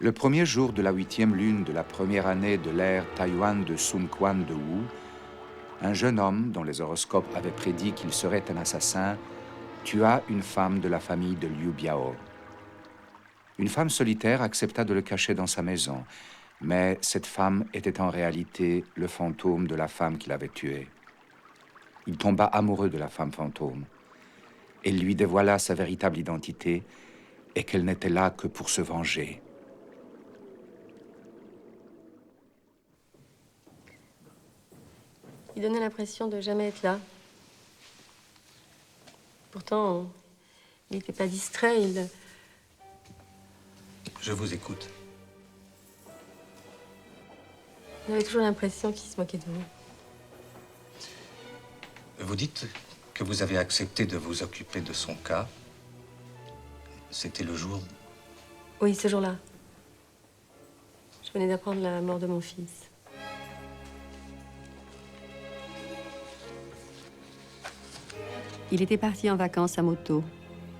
Le premier jour de la 8e lune de la première année de l'ère Taiyuan de Sun Quan de Wu, un jeune homme dont les horoscopes avaient prédit qu'il serait un assassin tua une femme de la famille de Liu Biao. Une femme solitaire accepta de le cacher dans sa maison, mais cette femme était en réalité le fantôme de la femme qu'il avait tuée. Il tomba amoureux de la femme fantôme. Elle lui dévoila sa véritable identité et qu'elle n'était là que pour se venger. Il donnait l'impression de jamais être là. Pourtant, il n'était pas distrait, Je vous écoute. on avait toujours l'impression qu'il se moquait de vous. Vous dites que vous avez accepté de vous occuper de son cas. C'était le jour... Oui, ce jour-là. Je venais d'apprendre la mort de mon fils. Il était parti en vacances à moto.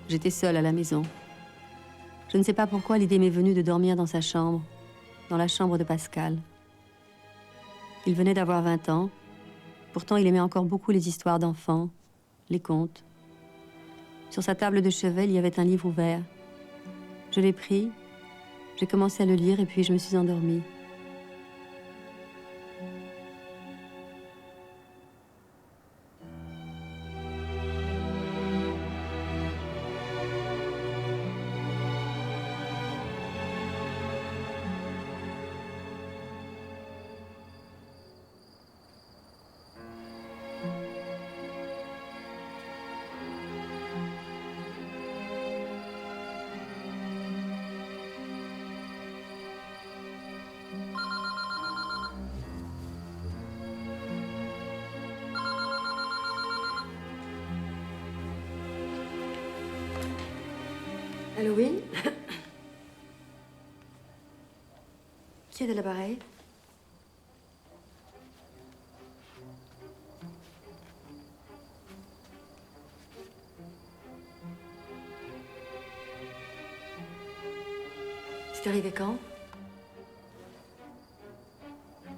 J'étais seule à la maison. Je ne sais pas pourquoi l'idée m'est venue de dormir dans sa chambre, dans la chambre de Pascal. Il venait d'avoir 20 ans. Pourtant, il aimait encore beaucoup les histoires d'enfants, les contes. Sur sa table de chevet, il y avait un livre ouvert. Je l'ai pris, j'ai commencé à le lire et puis je me suis endormie. Allô, oui? Qui est de l'appareil? C'est arrivé quand?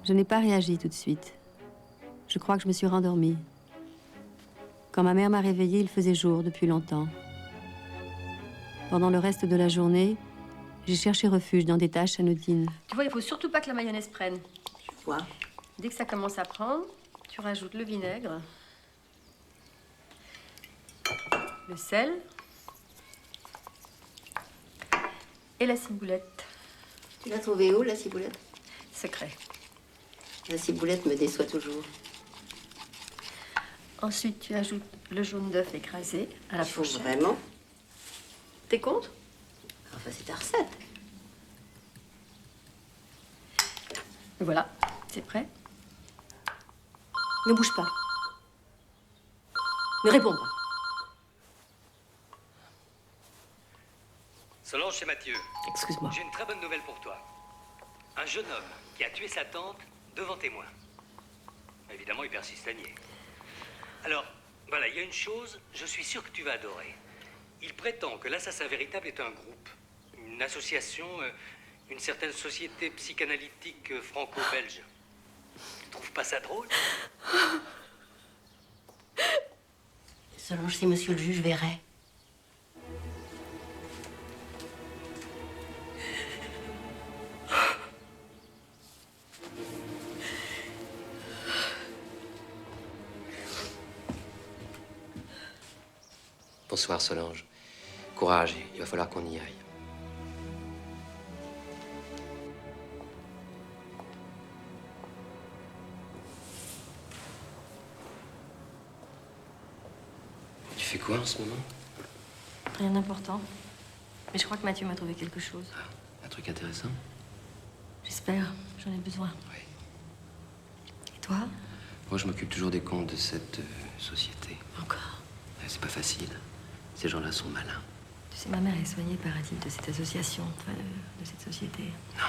Je n'ai pas réagi tout de suite. Je crois que je me suis rendormie. Quand ma mère m'a réveillée, il faisait jour depuis longtemps. Pendant le reste de la journée, j'ai cherché refuge dans des tâches anodines. Tu vois, il faut surtout pas que la mayonnaise prenne. Je vois. Dès que ça commence à prendre, tu rajoutes le vinaigre, le sel et la ciboulette. Tu l'as trouvée où, la ciboulette? Secret. La ciboulette me déçoit toujours. Ensuite, tu ajoutes le jaune d'œuf écrasé à la Il faut fourchette. vraiment? T'es contre? Enfin, c'est ta recette. Et voilà, c'est prêt. Ne bouge pas. Ne réponds pas. Solange, c'est Mathieu. Excuse-moi. J'ai une très bonne nouvelle pour toi. Un jeune homme qui a tué sa tante devant témoin. Évidemment, il persiste à nier. Alors, voilà, il y a une chose, je suis sûr que tu vas adorer. Il prétend que l'assassin véritable est un groupe, une association, une certaine société psychanalytique franco-belge. Tu trouves pas ça drôle? Solange, c'est monsieur le juge Verret. Bonsoir Solange. Courage, il va falloir qu'on y aille. Tu fais quoi en ce moment? Rien d'important. Mais je crois que Mathieu m'a trouvé quelque chose. Ah, un truc intéressant? J'espère, j'en ai besoin. Oui. Et toi? Moi, je m'occupe toujours des comptes de cette société. Encore? Ouais, c'est pas facile. Ces gens-là sont malins. Tu sais, ma mère est soignée, paraît-il, de cette association, enfin, de cette société. Non.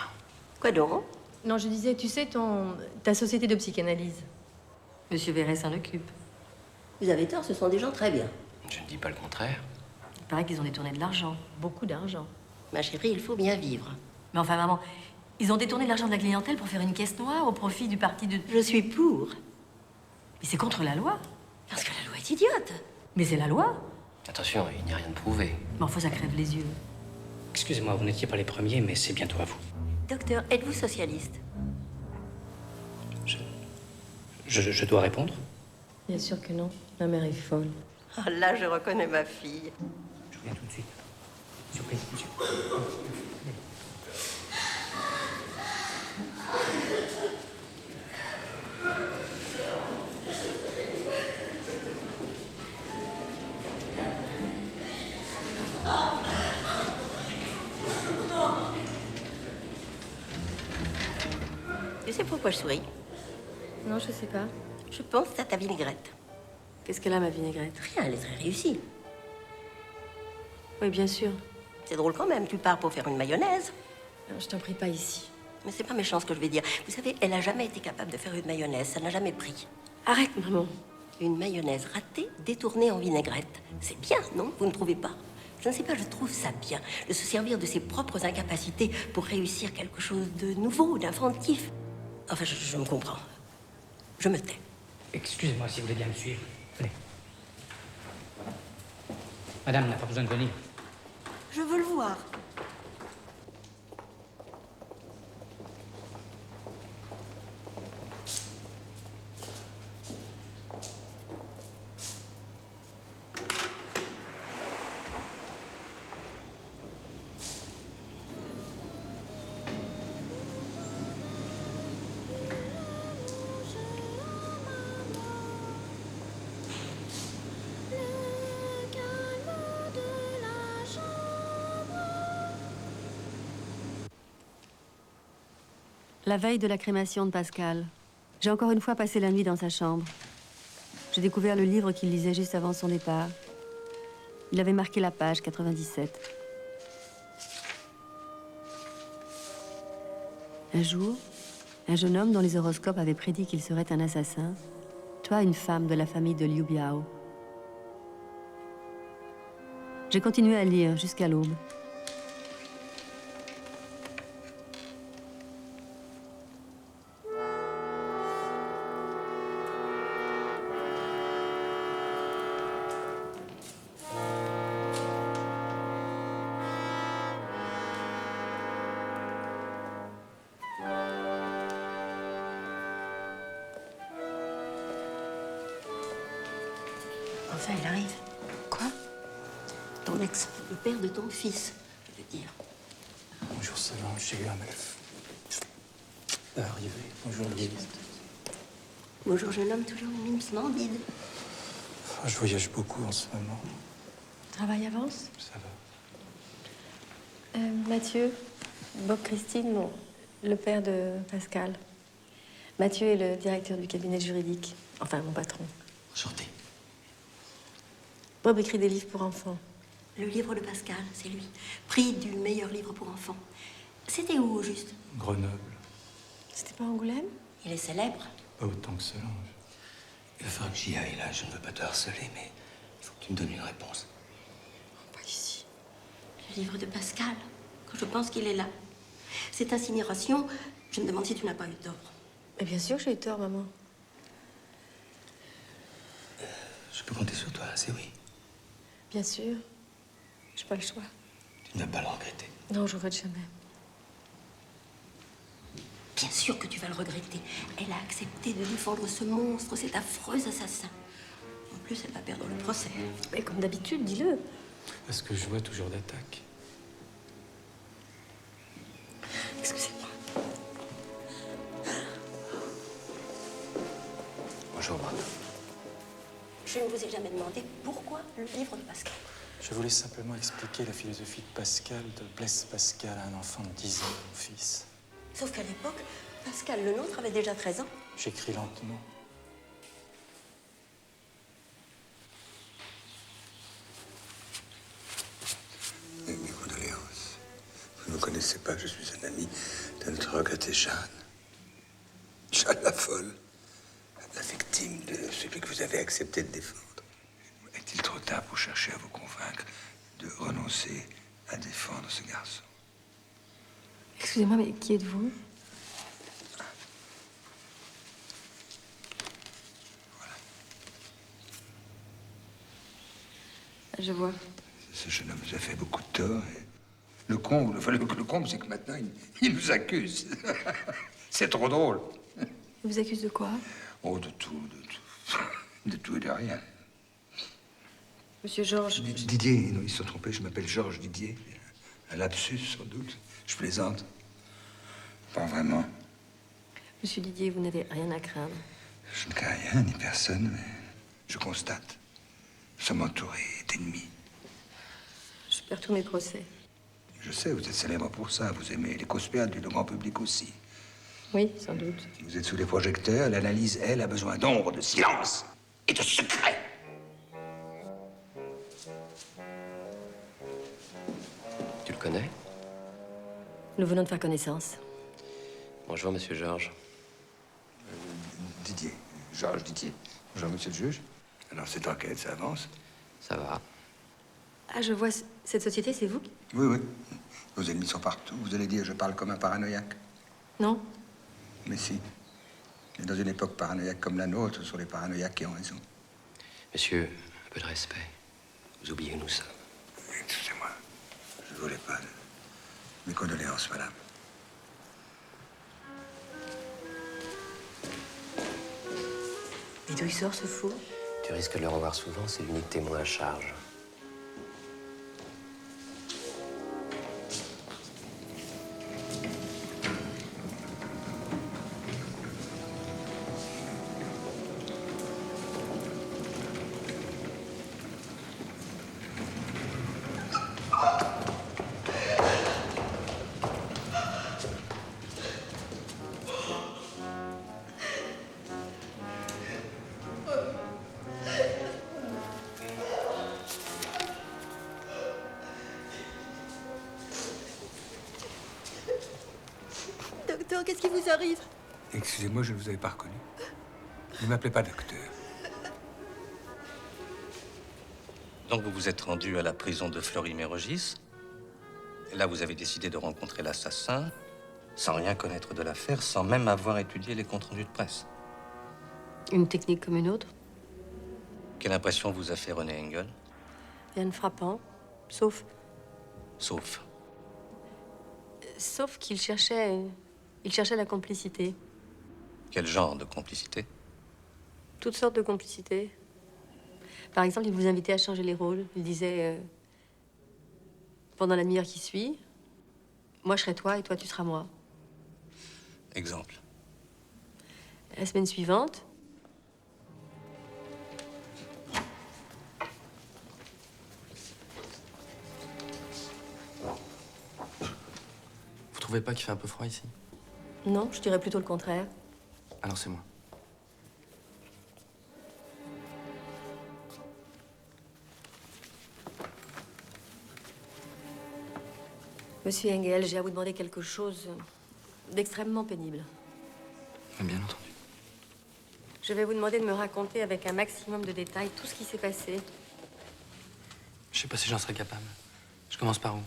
Quoi donc? Non, je disais, tu sais, ta société de psychanalyse. Monsieur Verret s'en occupe. Vous avez tort, ce sont des gens très bien. Je ne dis pas le contraire. Il paraît qu'ils ont détourné de l'argent. Beaucoup d'argent. Ma chérie, il faut bien vivre. Mais enfin, maman, ils ont détourné l'argent de la clientèle pour faire une caisse noire au profit du parti de... Je suis pour. Mais c'est contre la loi. Parce que la loi est idiote. Mais c'est la loi. Attention, il n'y a rien de prouvé. Mais enfin, ça crève les yeux. Excusez-moi, vous n'étiez pas les premiers, mais c'est bientôt à vous. Docteur, êtes-vous socialiste? Je dois répondre? Bien sûr que non. Ma mère est folle. Oh, là, je reconnais ma fille. Je reviens tout de suite. S'il vous plaît, monsieur. Tu sais pourquoi je souris? Non, je sais pas. Je pense à ta vinaigrette. Qu'est-ce qu'elle a, ma vinaigrette? Rien, elle est très réussie. Oui, bien sûr. C'est drôle quand même, tu pars pour faire une mayonnaise. Non, je t'en prie pas ici. Mais c'est pas méchant ce que je vais dire. Vous savez, elle a jamais été capable de faire une mayonnaise, ça n'a jamais pris. Arrête, maman. Une mayonnaise ratée, détournée en vinaigrette. C'est bien, non? Vous ne trouvez pas? Je ne sais pas, je trouve ça bien, de se servir de ses propres incapacités pour réussir quelque chose de nouveau, d'inventif. Enfin, je me comprends. Je me tais. Excusez-moi si vous voulez bien me suivre. Venez. Madame n'a pas besoin de venir. Je veux le voir. La veille de la crémation de Pascal, j'ai encore une fois passé la nuit dans sa chambre. J'ai découvert le livre qu'il lisait juste avant son départ. Il avait marqué la page 97. Un jour, un jeune homme dont les horoscopes avaient prédit qu'il serait un assassin tua une femme de la famille de Liu Biao. J'ai continué à lire jusqu'à l'aube. Enfin, il arrive. Quoi? Ton ex, le père de ton fils, je veux dire. Bonjour Solange, j'ai eu un mal arrivé. Bonjour Louise. Bonjour jeune homme, toujours une mine splendide. Oh, je voyage beaucoup en ce moment. Travail avance? Ça va. Mathieu, Bob Christine, le père de Pascal. Mathieu est le directeur du cabinet juridique. Enfin, mon patron. Enchanté. Bob écrit des livres pour enfants. Le livre de Pascal, c'est lui. Prix du meilleur livre pour enfants. C'était où, au juste? Grenoble. C'était pas Angoulême? Il est célèbre. Pas autant que Solange. Il va falloir que j'y aille là. Je ne veux pas te harceler, mais il faut que tu me donnes une réponse. Pas ici. Le livre de Pascal, quand je pense qu'il est là. Cette incinération, je me demande si tu n'as pas eu tort. Mais bien sûr que j'ai eu tort, maman. Je peux compter sur toi, c'est oui. Bien sûr. J'ai pas le choix. Tu ne vas pas le regretter. Non, je regrette jamais. Bien sûr que tu vas le regretter. Elle a accepté de défendre ce monstre, cet affreux assassin. En plus, elle va perdre le procès. Mais comme d'habitude, dis-le. Est-ce que je vois toujours d'attaque? Excusez-moi. Bonjour, Bob. Je ne vous ai jamais demandé pourquoi le livre de Pascal. Je voulais simplement expliquer la philosophie de Pascal, de Blaise Pascal à un enfant de 10 ans, mon fils. Sauf qu'à l'époque, Pascal le nôtre avait déjà 13 ans. J'écris lentement. Mes condoléances. Vous ne me connaissez pas, je suis un ami de notre regretté Jeanne. Jeanne la folle. La victime de celui que vous avez accepté de défendre. Est-il trop tard pour chercher à vous convaincre de renoncer à défendre ce garçon? Excusez-moi, mais qui êtes-vous? Je vois. Ce jeune homme nous a fait beaucoup de tort. Le comble, c'est que maintenant, il nous accuse. C'est trop drôle. Il vous accuse de quoi? Oh, de tout, de tout. De tout et de rien. Monsieur Georges... Didier, non, ils se sont trompés, je m'appelle Georges Didier. Un lapsus, sans doute. Je plaisante. Pas vraiment. Monsieur Didier, vous n'avez rien à craindre. Je ne crains rien, ni personne, mais je constate. Nous sommes entourés d'ennemis. Je perds tous mes procès. Je sais, vous êtes célèbre pour ça. Vous aimez les causes perdues, le grand public aussi. Oui, sans doute. Vous êtes sous les projecteurs, l'analyse, elle, a besoin d'ombre, de silence et de secret. Tu le connais? Nous venons de faire connaissance. Bonjour, monsieur Georges. Didier, Georges Didier. Bonjour, monsieur le juge. Alors, cette enquête, ça avance? Ça va. Ah, je vois, cette société, c'est vous? Oui, oui. Vos ennemis sont partout. Vous allez dire, je parle comme un paranoïaque. Non. Mais si. Et dans une époque paranoïaque comme la nôtre, ce sont les paranoïaques qui ont raison. Monsieur, un peu de respect. Vous oubliez où nous sommes. Excusez-moi. Je ne voulais pas. Mes condoléances, madame. Et d'où il sort, ce fou? Tu risques de le revoir souvent, c'est l'unique témoin à charge. Docteur, qu'est-ce qui vous arrive? Excusez-moi, je ne vous avais pas reconnu. Ne m'appelez pas docteur. Donc vous vous êtes rendu à la prison de Fleury-Mérogis. Et là, vous avez décidé de rencontrer l'assassin, sans rien connaître de l'affaire, sans même avoir étudié les comptes rendus de presse. Une technique comme une autre? Quelle impression vous a fait René Engel? Rien de frappant, sauf qu'il cherchait... Il cherchait la complicité. Quel genre de complicité? Toutes sortes de complicité. Par exemple, il vous invitait à changer les rôles. Il disait... pendant la demi-heure qui suit, moi je serai toi et toi tu seras moi. Exemple. La semaine suivante... Vous trouvez pas qu'il fait un peu froid ici? Non, je dirais plutôt le contraire. Alors c'est moi. Monsieur Engel, j'ai à vous demander quelque chose d'extrêmement pénible. Bien entendu. Je vais vous demander de me raconter avec un maximum de détails tout ce qui s'est passé. Je sais pas si j'en serais capable. Je commence par où?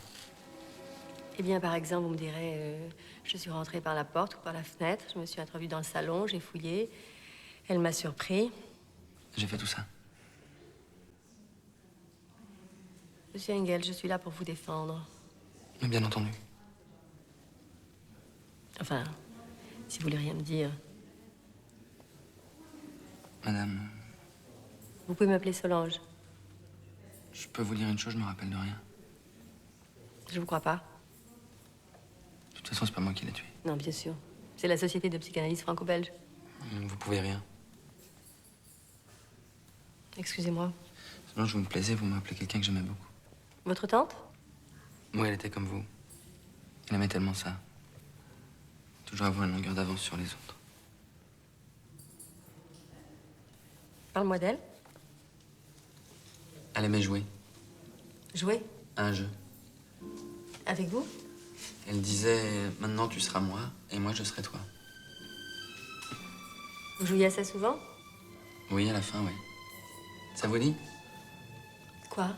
Eh bien, par exemple, vous me direz, je suis rentrée par la porte ou par la fenêtre, je me suis introduite dans le salon, j'ai fouillé, elle m'a surpris. J'ai fait tout ça. Monsieur Engel, je suis là pour vous défendre. Mais bien entendu. Enfin, si vous voulez rien me dire. Madame, Vous pouvez m'appeler Solange. je peux vous dire une chose, je me rappelle de rien. Je vous crois pas. De toute façon, c'est pas moi qui l'ai tué. Non, bien sûr. C'est la société de psychanalyse franco-belge. Vous pouvez rien. Excusez-moi. Sinon, je vous me plaisais, vous m'appelez quelqu'un que j'aimais beaucoup. Votre tante? Oui, elle était comme vous. Elle aimait tellement ça. Toujours avoir une longueur d'avance sur les autres. Parle-moi d'elle. Elle aimait jouer Jouer? à un jeu. Avec vous? Elle disait, maintenant tu seras moi, et moi je serai toi. Vous jouiez assez souvent? Oui, à la fin, oui. Ça vous dit? Quoi?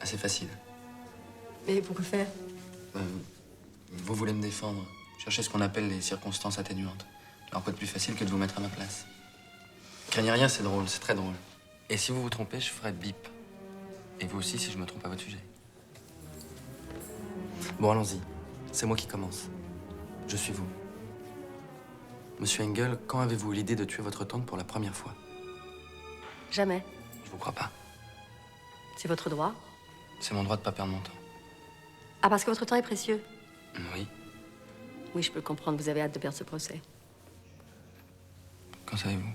Assez facile. Mais pourquoi faire? Vous voulez me défendre. Cherchez ce qu'on appelle les circonstances atténuantes. Alors quoi de plus facile que de vous mettre à ma place? Craignez rien, c'est drôle, c'est très drôle. Et si vous vous trompez, je ferai bip. Et vous aussi, si je me trompe à votre sujet. Bon, allons-y. C'est moi qui commence. Je suis vous. Monsieur Engel, quand avez-vous eu l'idée de tuer votre tante pour la première fois? Jamais. Je vous crois pas. C'est votre droit. C'est mon droit de pas perdre mon temps. Ah, parce que votre temps est précieux. Oui. Oui, je peux le comprendre. Vous avez hâte de perdre ce procès. Qu'en savez-vous?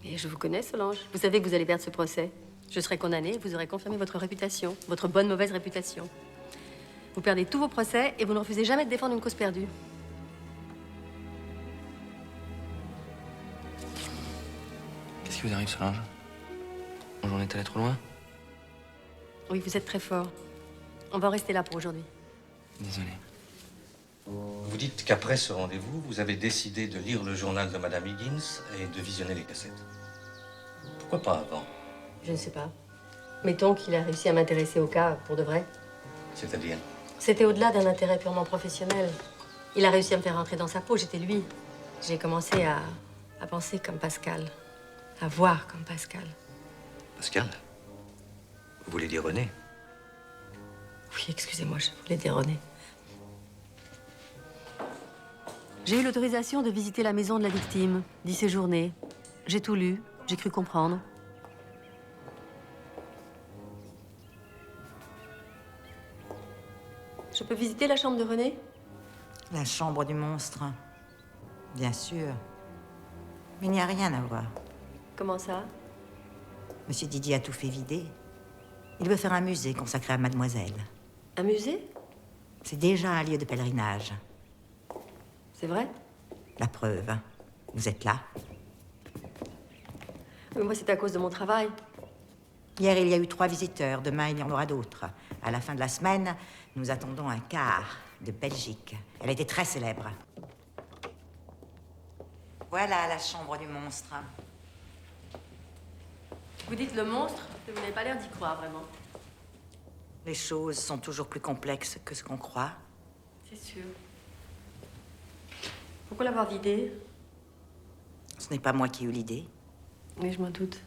Et je vous connais, Solange. Vous savez que vous allez perdre ce procès. Je serai condamnée et vous aurez confirmé votre réputation, votre bonne mauvaise réputation. Vous perdez tous vos procès et vous ne refusez jamais de défendre une cause perdue. Qu'est-ce qui vous arrive, Solange? J'en étais allé trop loin? Oui, vous êtes très fort. On va en rester là pour aujourd'hui. Désolé. Vous dites qu'après ce rendez-vous, vous avez décidé de lire le journal de Madame Higgins et de visionner les cassettes. Pourquoi pas avant? Je ne sais pas. Mettons qu'il a réussi à m'intéresser au cas pour de vrai. C'est-à-dire? C'était au-delà d'un intérêt purement professionnel. Il a réussi à me faire rentrer dans sa peau, j'étais lui. J'ai commencé à penser comme Pascal, à voir comme Pascal. Pascal? Vous voulez dire René? Oui, excusez-moi, je voulais dire René. J'ai eu l'autorisation de visiter la maison de la victime, d'y séjourner. J'ai tout lu, j'ai cru comprendre. Je peux visiter la chambre de René? La chambre du monstre. Bien sûr. Mais il n'y a rien à voir. Comment ça? Monsieur Didier a tout fait vider. Il veut faire un musée consacré à Mademoiselle. Un musée? C'est déjà un lieu de pèlerinage. C'est vrai? La preuve. Vous êtes là. Mais moi, c'est à cause de mon travail. Hier, il y a eu 3 visiteurs. Demain, il y en aura d'autres. À la fin de la semaine, nous attendons un quart de Belgique. Elle était très célèbre. Voilà la chambre du monstre. Vous dites le monstre, mais vous n'avez pas l'air d'y croire, vraiment. Les choses sont toujours plus complexes que ce qu'on croit. C'est sûr. Pourquoi l'avoir vidé? Ce n'est pas moi qui ai eu l'idée. Oui, je m'en doute.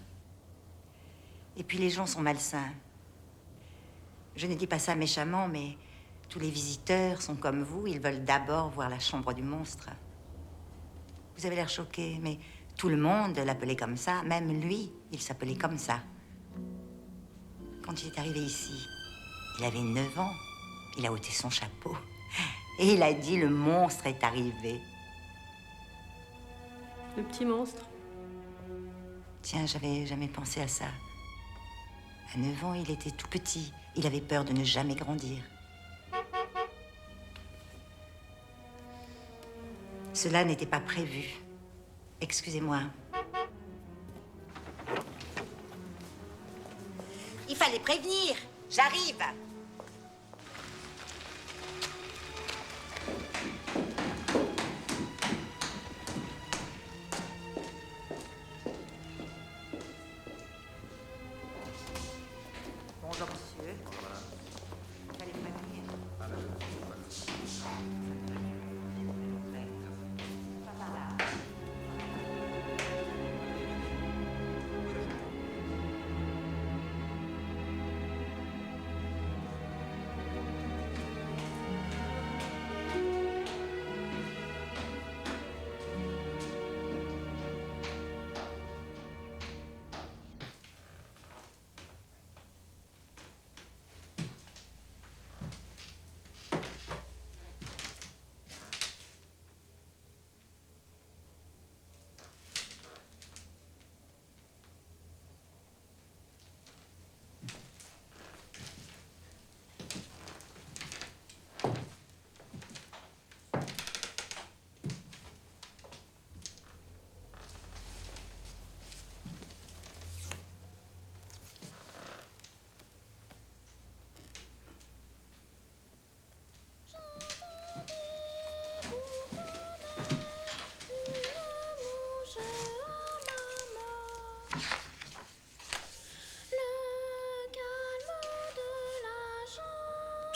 Et puis les gens sont malsains. Je ne dis pas ça méchamment, mais tous les visiteurs sont comme vous. Ils veulent d'abord voir la chambre du monstre. Vous avez l'air choqué, mais tout le monde l'appelait comme ça. Même lui, il s'appelait comme ça. Quand il est arrivé ici, il avait 9 ans. Il a ôté son chapeau. Et il a dit, le monstre est arrivé. Le petit monstre. Tiens, j'avais jamais pensé à ça. À 9 ans, il était tout petit. Il avait peur de ne jamais grandir. Cela n'était pas prévu. Excusez-moi. Il fallait prévenir. J'arrive. Bonjour, monsieur. Il fallait prévenir.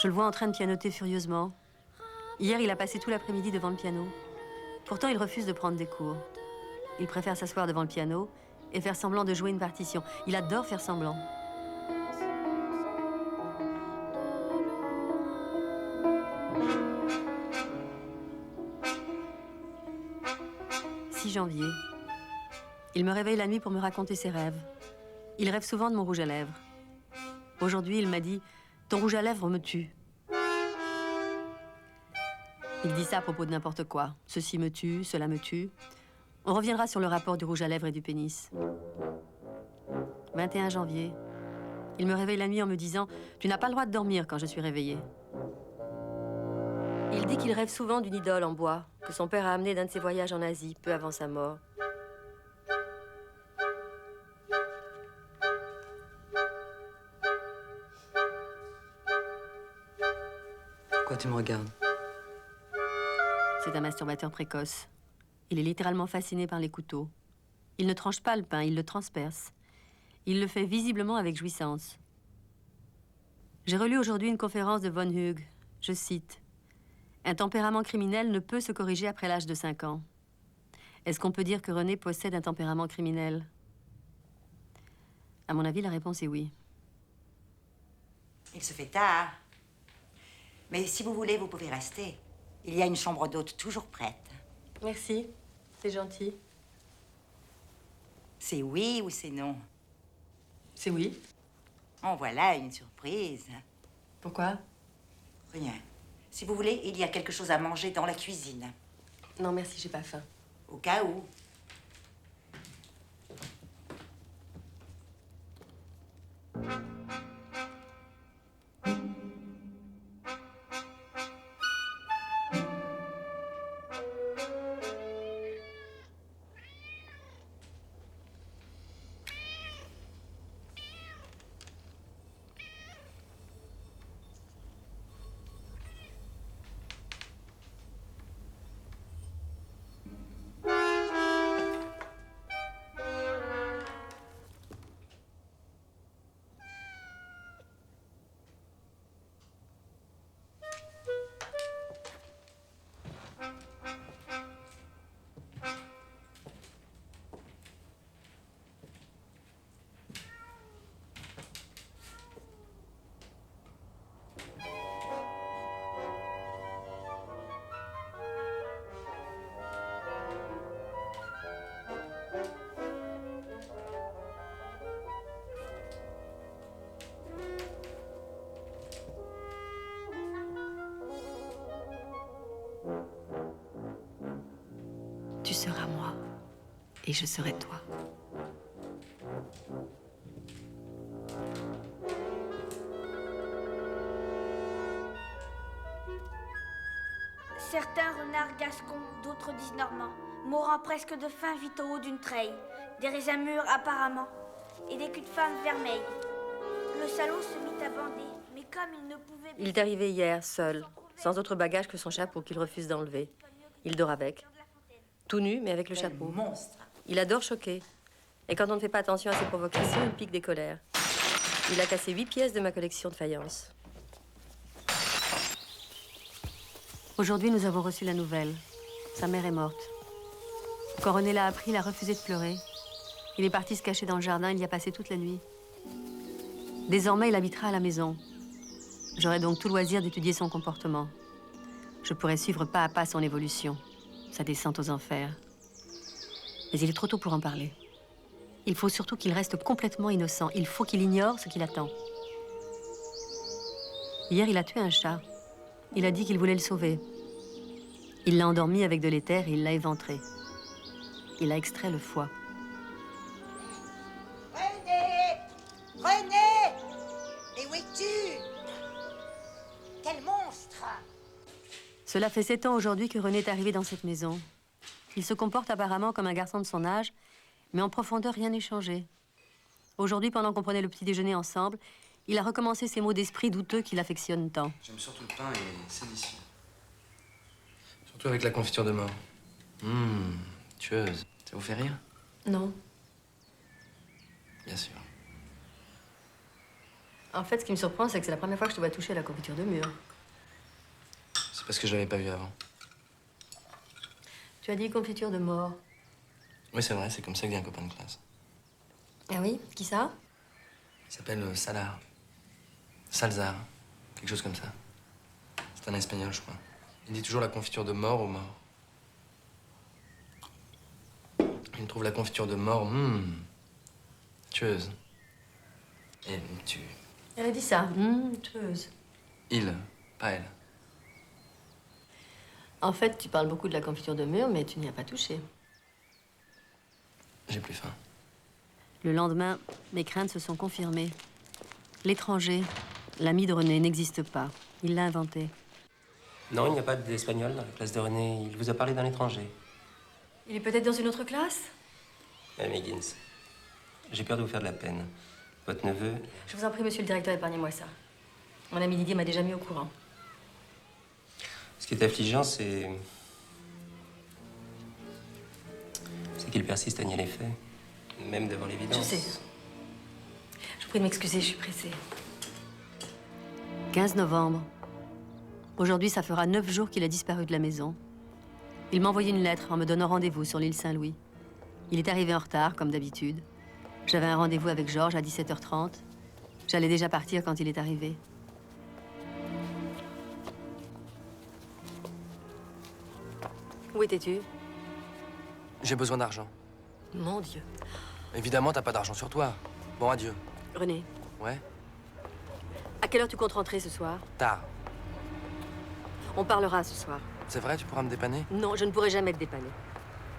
Je le vois en train de pianoter furieusement. Hier, il a passé tout l'après-midi devant le piano. Pourtant, il refuse de prendre des cours. Il préfère s'asseoir devant le piano et faire semblant de jouer une partition. Il adore faire semblant. 6 janvier. Il me réveille la nuit pour me raconter ses rêves. Il rêve souvent de mon rouge à lèvres. Aujourd'hui, il m'a dit « Ton rouge à lèvres me tue ». Il dit ça à propos de n'importe quoi. Ceci me tue, cela me tue. On reviendra sur le rapport du rouge à lèvres et du pénis. 21 janvier. Il me réveille la nuit en me disant « Tu n'as pas le droit de dormir quand je suis réveillée ». Il dit qu'il rêve souvent d'une idole en bois que son père a amenée d'un de ses voyages en Asie, peu avant sa mort. Pourquoi tu me regardes? C'est un masturbateur précoce. Il est littéralement fasciné par les couteaux. Il ne tranche pas le pain, il le transperce. Il le fait visiblement avec jouissance. J'ai relu aujourd'hui une conférence de Von Hugh. Je cite « Un tempérament criminel ne peut se corriger après l'âge de 5 ans. » Est-ce qu'on peut dire que René possède un tempérament criminel? À mon avis, la réponse est oui. Il se fait tard. Mais si vous voulez, vous pouvez rester. Il y a une chambre d'hôte toujours prête. Merci, c'est gentil. C'est oui ou c'est non? C'est oui. Oh, voilà une surprise. Pourquoi? Rien. Si vous voulez, il y a quelque chose à manger dans la cuisine. Non, merci, j'ai pas faim. Au cas où. Tu seras moi, et je serai toi. Certains renards gascons, d'autres disent normands, mourant presque de faim vit au haut d'une treille, des raisins mûrs apparemment, et des culs de femmes vermeilles. Le salaud se mit à bander, mais comme il ne pouvait... Il est arrivé hier, seul, sans autre bagage que son chapeau qu'il refuse d'enlever. Il dort avec. Tout nu, mais avec le chapeau. Monstre. Il adore choquer. Et quand on ne fait pas attention à ses provocations, il pique des colères. Il a cassé 8 pièces de ma collection de faïence. Aujourd'hui, nous avons reçu la nouvelle. Sa mère est morte. Quand René l'a appris, il a refusé de pleurer. Il est parti se cacher dans le jardin, il y a passé toute la nuit. Désormais, il habitera à la maison. J'aurai donc tout loisir d'étudier son comportement. Je pourrai suivre pas à pas son évolution, sa descente aux enfers. Mais il est trop tôt pour en parler. Il faut surtout qu'il reste complètement innocent. Il faut qu'il ignore ce qu'il attend. Hier, il a tué un chat. Il a dit qu'il voulait le sauver. Il l'a endormi avec de l'éther et il l'a éventré. Il a extrait le foie. René! René! Et où es-tu? Quel monstre! Cela fait 7 ans aujourd'hui que René est arrivé dans cette maison. Il se comporte apparemment comme un garçon de son âge, mais en profondeur, rien n'est changé. Aujourd'hui, pendant qu'on prenait le petit déjeuner ensemble, il a recommencé ces mots d'esprit douteux qu'il affectionne tant. J'aime surtout le pain et c'est délicieux. Surtout avec la confiture de mort. Tueuse. Ça vous fait rire? Non. Bien sûr. En fait, ce qui me surprend, c'est que c'est la première fois que je te vois toucher à la confiture de mur. C'est C'est parce que je l'avais pas vu avant. Tu as dit confiture de mort. Oui, c'est vrai, c'est comme ça que dit un copain de classe. Ah oui? Qui ça? Il s'appelle Salar. Salzar. Quelque chose comme ça. C'est un espagnol, je crois. Il dit toujours la confiture de mort aux morts. Il trouve la confiture de mort, tueuse. Et elle me tue. Elle a dit ça. Tueuse. Il, pas elle. En fait, tu parles beaucoup de la confiture de mûre, mais tu n'y as pas touché. J'ai plus faim. Le lendemain, mes craintes se sont confirmées. L'étranger, l'ami de René, n'existe pas. Il l'a inventé. Non, il n'y a pas d'espagnol dans la classe de René. Il vous a parlé d'un étranger. Il est peut-être dans une autre classe? Madame Higgins, j'ai peur de vous faire de la peine. Votre neveu... Je vous en prie, monsieur le directeur, épargnez-moi ça. Mon ami Didier m'a déjà mis au courant. Ce qui est affligeant, c'est qu'il persiste à nier les faits, même devant l'évidence. Je sais. Je vous prie de m'excuser, je suis pressée. 15 novembre. Aujourd'hui, ça fera 9 jours qu'il a disparu de la maison. Il m'a envoyé une lettre en me donnant rendez-vous sur l'île Saint-Louis. Il est arrivé en retard, comme d'habitude. J'avais un rendez-vous avec Georges à 17h30. J'allais déjà partir quand il est arrivé. Où étais-tu? J'ai besoin d'argent. Mon Dieu. Évidemment, t'as pas d'argent sur toi. Bon, adieu. René, Ouais? à quelle heure tu comptes rentrer ce soir? Tard. On parlera ce soir. C'est vrai, tu pourras me dépanner? Non, je ne pourrai jamais te dépanner.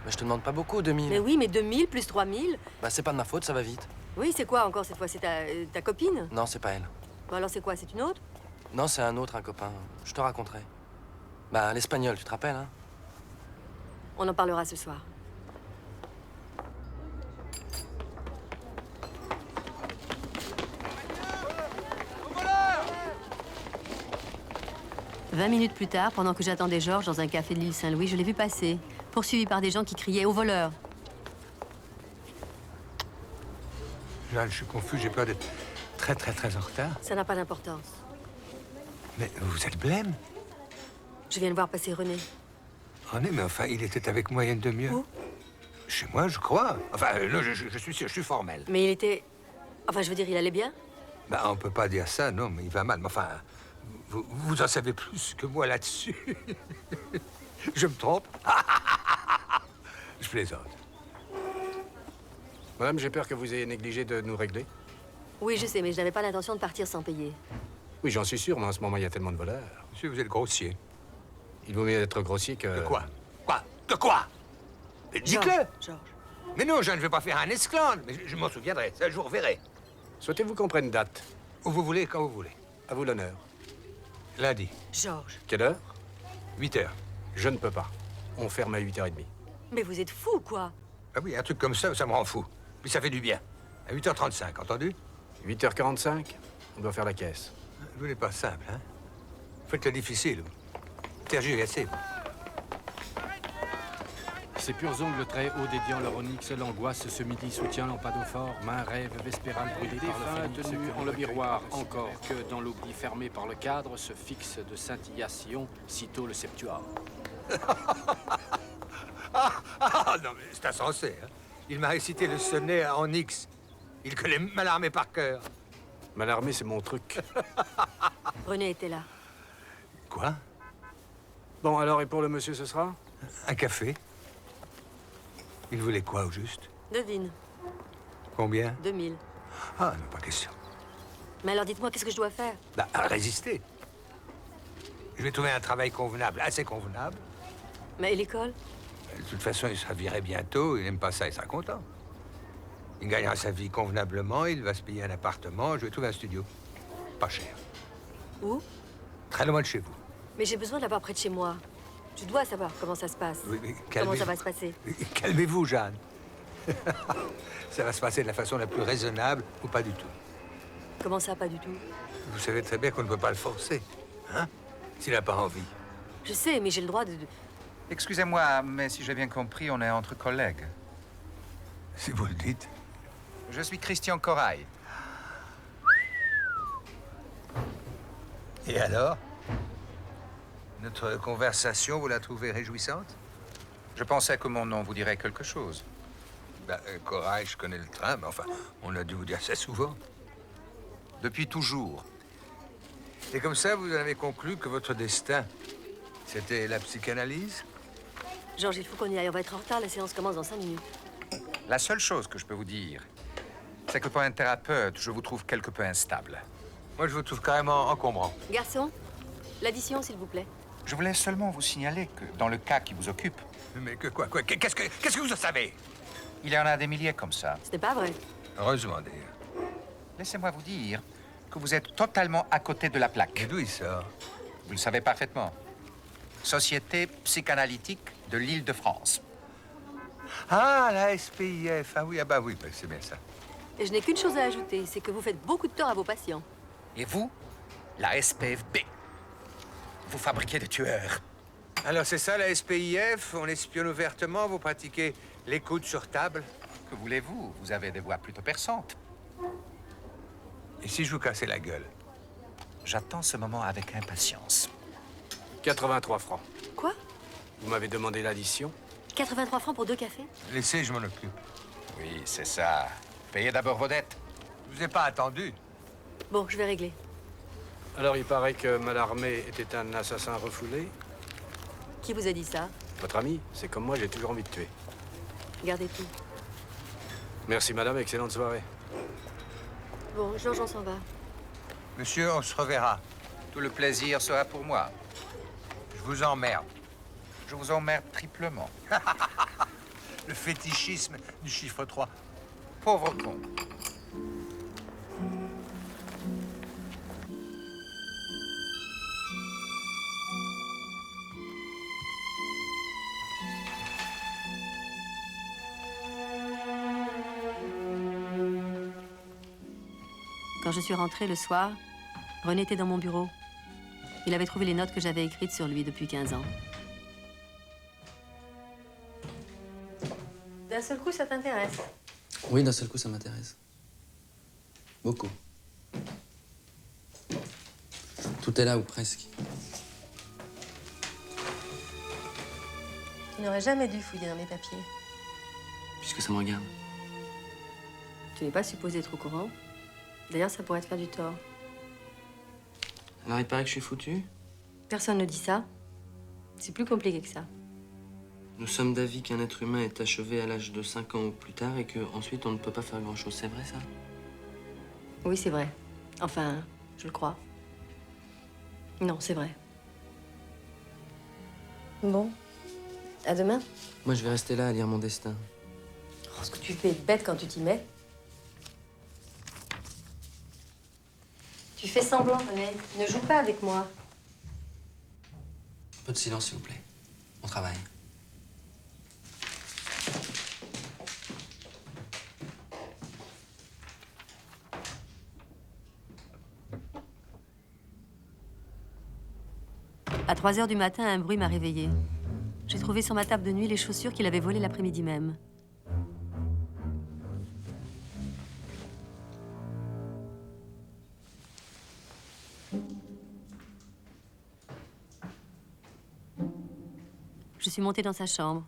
Mais je te demande pas beaucoup, 2000. Mais oui, mais 2000 plus 3000. Bah, c'est pas de ma faute, ça va vite. Oui, c'est quoi encore cette fois? C'est ta copine? Non, c'est pas elle. Bon, alors c'est quoi? C'est une autre? Non, c'est un autre, un copain. Je te raconterai. Bah, l'espagnol, tu te rappelles, hein? On en parlera ce soir. « 20 minutes plus tard, pendant que j'attendais Georges dans un café de l'île Saint-Louis, je l'ai vu passer, poursuivi par des gens qui criaient « Au voleur !» Jeanne, je suis confus, j'ai peur d'être très en retard. Ça n'a pas d'importance. Mais vous êtes blême? Je viens de voir passer René. René, mais enfin, il était avec moi il y a une demi-heure. Où? Chez moi, je crois. Enfin, non, je suis sûr, je suis formel. Mais il était... Enfin, je veux dire, il allait bien? Ben, on peut pas dire ça, non, mais il va mal. Mais enfin, vous en savez plus que moi là-dessus. Je me trompe? Je plaisante. Madame, j'ai peur que vous ayez négligé de nous régler. Oui, je sais, mais je n'avais pas l'intention de partir sans payer. Oui, j'en suis sûr, mais en ce moment, il y a tellement de voleurs. Monsieur, vous êtes grossier. Il vaut mieux être grossier que... De quoi? Quoi? De quoi? Dites-le! Georges. Mais non, je ne vais pas faire un esclandre. Mais je m'en souviendrai. Ça, je vous reverrai. Souhaitez-vous qu'on prenne date? Où vous voulez, quand vous voulez. À vous l'honneur. Lundi. Georges. Quelle heure? 8 heures. Je ne peux pas. On ferme à 8h30. Mais vous êtes fou, quoi? Ah oui, un truc comme ça me rend fou. Puis ça fait du bien. À 8h35, entendu? 8h45, on doit faire la caisse. Vous n'êtes pas simple, hein? Faites le difficile. Tergiversez. Ses purs ongles très hauts dédiant leur onyx, l'angoisse, ce midi soutient lampadophore, main rêve vespéral brûlé par le phénix, tenu en le miroir encore que dans l'oubli fermé par le cadre se fixe de scintillation, sitôt le septuor. Non, mais c'est insensé, hein? Il m'a récité le sonnet en X. Il connaît Mallarmé par cœur. Mallarmé, c'est mon truc. René était là. Quoi? Bon, alors, et pour le monsieur, ce sera? Un café. Il voulait quoi, au juste? Devine. Combien? 2000. Ah, non, pas question. Mais alors dites-moi, qu'est-ce que je dois faire? Bah, à résister. Je vais trouver un travail convenable, assez convenable. Mais et l'école? De toute façon, il sera viré bientôt. Il n'aime pas ça, il sera content. Il gagnera sa vie convenablement, il va se payer un appartement. Je vais trouver un studio. Pas cher. Où? Très loin de chez vous. Mais j'ai besoin de l'avoir près de chez moi. Je dois savoir comment ça se passe. Oui, mais Comment ça va se passer? Calmez-vous, Jeanne. Ça va se passer de la façon la plus raisonnable ou pas du tout. Comment ça, pas du tout? Vous savez très bien qu'on ne peut pas le forcer, hein? S'il n'a pas envie. Je sais, mais j'ai le droit de... Excusez-moi, mais si j'ai bien compris, on est entre collègues. Si vous le dites. Je suis Christian Corail. Et alors? Notre conversation, vous la trouvez réjouissante? Je pensais que mon nom vous dirait quelque chose. Corail, je connais le train, mais enfin, on a dû vous dire ça souvent. Depuis toujours. Et comme ça, vous en avez conclu que votre destin, c'était la psychanalyse? Georges, il faut qu'on y aille. On va être en retard. La séance commence dans 5 minutes. La seule chose que je peux vous dire, c'est que pour un thérapeute, je vous trouve quelque peu instable. Moi, je vous trouve carrément encombrant. Garçon, l'addition, s'il vous plaît. Je voulais seulement vous signaler que dans le cas qui vous occupe... Mais que quoi? Qu'est-ce que vous en savez? Il y en a des milliers comme ça. Ce n'est pas vrai. Heureusement, d'ailleurs. Laissez-moi vous dire que vous êtes totalement à côté de la plaque. Et d'où il sort? Vous le savez parfaitement. Société psychanalytique de l'Île-de-France. Ah, la SPIF. Ah oui, oui, c'est bien ça. Et je n'ai qu'une chose à ajouter, c'est que vous faites beaucoup de tort à vos patients. Et vous, la SPFB. Vous fabriquez des tueurs. Alors c'est ça la SPIF? On espionne ouvertement, vous pratiquez l'écoute sur table? Que voulez-vous? Vous avez des voix plutôt perçantes. Et si je vous cassais la gueule? J'attends ce moment avec impatience. 83 francs. Quoi? Vous m'avez demandé l'addition? 83 francs pour 2 cafés? Laissez, je m'en occupe. Oui, c'est ça. Payez d'abord vos dettes. Je vous ai pas attendu. Bon, je vais régler. Alors, il paraît que Mallarmé était un assassin refoulé. Qui vous a dit ça? Votre ami, c'est comme moi, j'ai toujours envie de tuer. Gardez tout. Merci, madame, excellente soirée. Bon, Georges, on s'en va. Monsieur, on se reverra. Tout le plaisir sera pour moi. Je vous emmerde. Je vous emmerde triplement. Le fétichisme du chiffre 3. Pauvre con. Quand je suis rentrée le soir, René était dans mon bureau. Il avait trouvé les notes que j'avais écrites sur lui depuis 15 ans. D'un seul coup, ça t'intéresse? Oui, d'un seul coup, ça m'intéresse. Beaucoup. Tout est là, ou presque. Tu n'aurais jamais dû fouiller dans mes papiers. Puisque ça me regarde. Tu n'es pas supposé être au courant. D'ailleurs, ça pourrait te faire du tort. Alors, il paraît que je suis foutu? Personne ne dit ça. C'est plus compliqué que ça. Nous sommes d'avis qu'un être humain est achevé à l'âge de 5 ans ou plus tard et qu'ensuite on ne peut pas faire grand-chose. C'est vrai, ça? Oui, c'est vrai. Enfin, je le crois. Non, c'est vrai. Bon. À demain. Moi, je vais rester là à lire mon destin. Oh, ce que tu fais est bête quand tu t'y mets. Tu fais semblant, René. Ne joue pas avec moi. Un peu de silence, s'il vous plaît. On travaille. À 3 h du matin, un bruit m'a réveillée. J'ai trouvé sur ma table de nuit les chaussures qu'il avait volées l'après-midi même. Je suis montée dans sa chambre.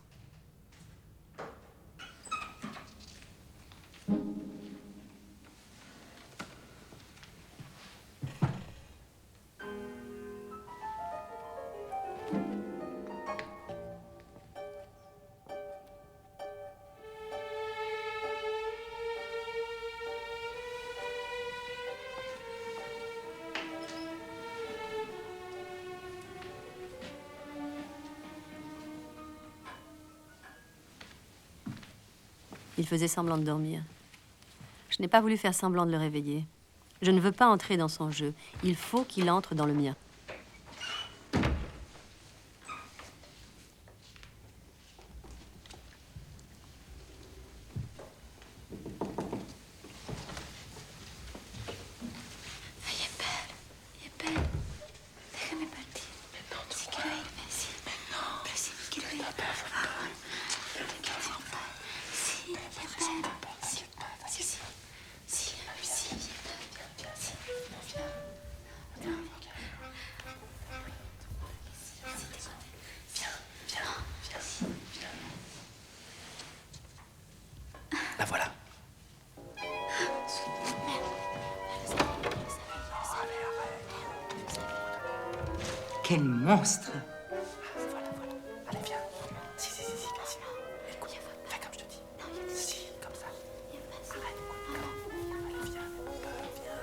Il faisait semblant de dormir. Je n'ai pas voulu faire semblant de le réveiller. Je ne veux pas entrer dans son jeu. Il faut qu'il entre dans le mien. Quel monstre! Voilà. Allez, viens. Si. Écoute, fais comme je te dis. Si, comme ça. Arrête, écoute. Allez, viens. Viens.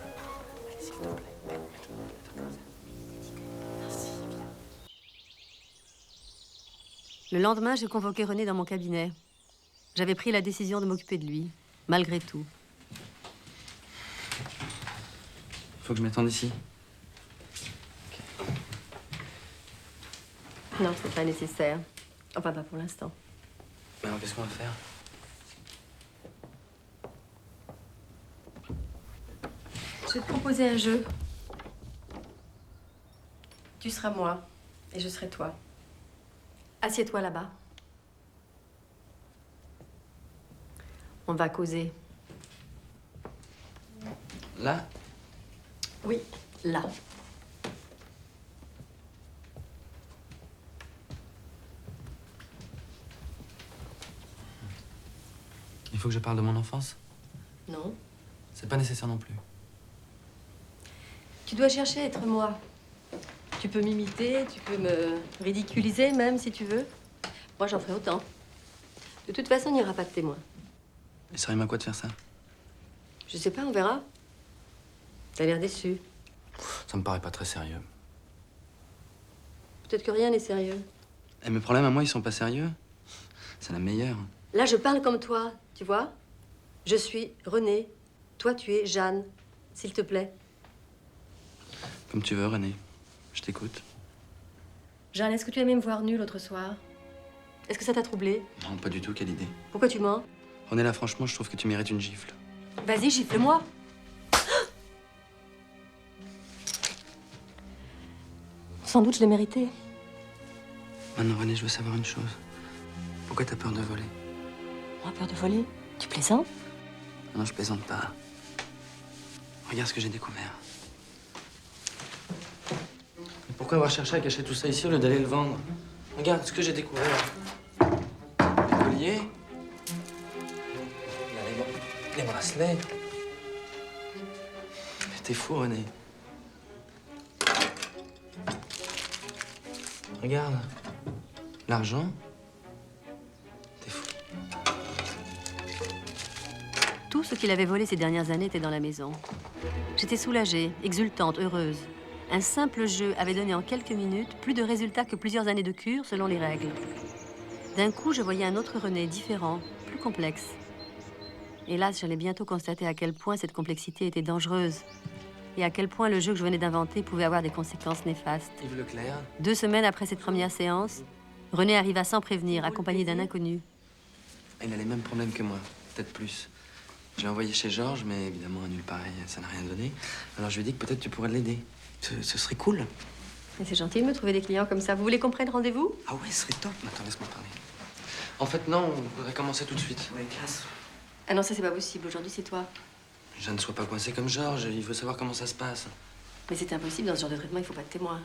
Allez, s'il te plaît. Mets-toi comme ça. Merci, viens. Le lendemain, j'ai convoqué René dans mon cabinet. J'avais pris la décision de m'occuper de lui, malgré tout. Faut que je m'attende ici. Non, c'est pas nécessaire. Enfin, pas pour l'instant. Mais alors, qu'est-ce qu'on va faire? Je vais te proposer un jeu. Tu seras moi et je serai toi. Assieds-toi là-bas. On va causer. Là? Oui, là. Il faut que je parle de mon enfance? Non. C'est pas nécessaire non plus. Tu dois chercher à être moi. Tu peux m'imiter, tu peux me ridiculiser même si tu veux. Moi, j'en ferai autant. De toute façon, il n'y aura pas de témoin. Et ça rime à quoi de faire ça? Je sais pas, on verra. T'as l'air déçu. Ça me paraît pas très sérieux. Peut-être que rien n'est sérieux. Et mes problèmes à moi, ils sont pas sérieux? C'est la meilleure. Là, je parle comme toi, tu vois? Je suis René. Toi, tu es Jeanne. S'il te plaît. Comme tu veux, René. Je t'écoute. Jeanne, est-ce que tu as aimé me voir nulle l'autre soir? Est-ce que ça t'a troublé? Non, pas du tout, quelle idée. Pourquoi tu mens? René, là, franchement, je trouve que tu mérites une gifle. Vas-y, gifle-moi. Sans doute, je l'ai mérité. Maintenant, René, je veux savoir une chose. Pourquoi t'as peur de voler? Moi, peur de voler? Tu plaisantes? Non, je plaisante pas. Regarde ce que j'ai découvert. Mais pourquoi avoir cherché à cacher tout ça ici au lieu d'aller le vendre? Regarde ce que j'ai découvert. Les colliers. Là, les bracelets. T'es fou, René. Regarde. L'argent. T'es fou. Tout ce qu'il avait volé ces dernières années était dans la maison. J'étais soulagée, exultante, heureuse. Un simple jeu avait donné en quelques minutes plus de résultats que plusieurs années de cure selon les règles. D'un coup, je voyais un autre René, différent, plus complexe. Hélas, j'allais bientôt constater à quel point cette complexité était dangereuse et à quel point le jeu que je venais d'inventer pouvait avoir des conséquences néfastes. Yves Leclerc. 2 semaines après cette première séance, René arriva sans prévenir, accompagné d'un inconnu. Il a les mêmes problèmes que moi, peut-être plus. J'ai envoyé chez Georges, mais évidemment, un nul pareil, ça n'a rien donné. Alors je lui ai dit que peut-être tu pourrais l'aider. Ce serait cool. Et c'est gentil de me trouver des clients comme ça. Vous voulez qu'on prenne rendez-vous? Ah ouais, ce serait top. Attends, laisse-moi parler. En fait, non, on voudrait commencer tout de suite. Ouais, classe. Ah non, ça c'est pas possible. Aujourd'hui, c'est toi. Jeanne ne soit pas coincée comme Georges. Il veut savoir comment ça se passe. Mais c'est impossible. Dans ce genre de traitement, il faut pas de témoin.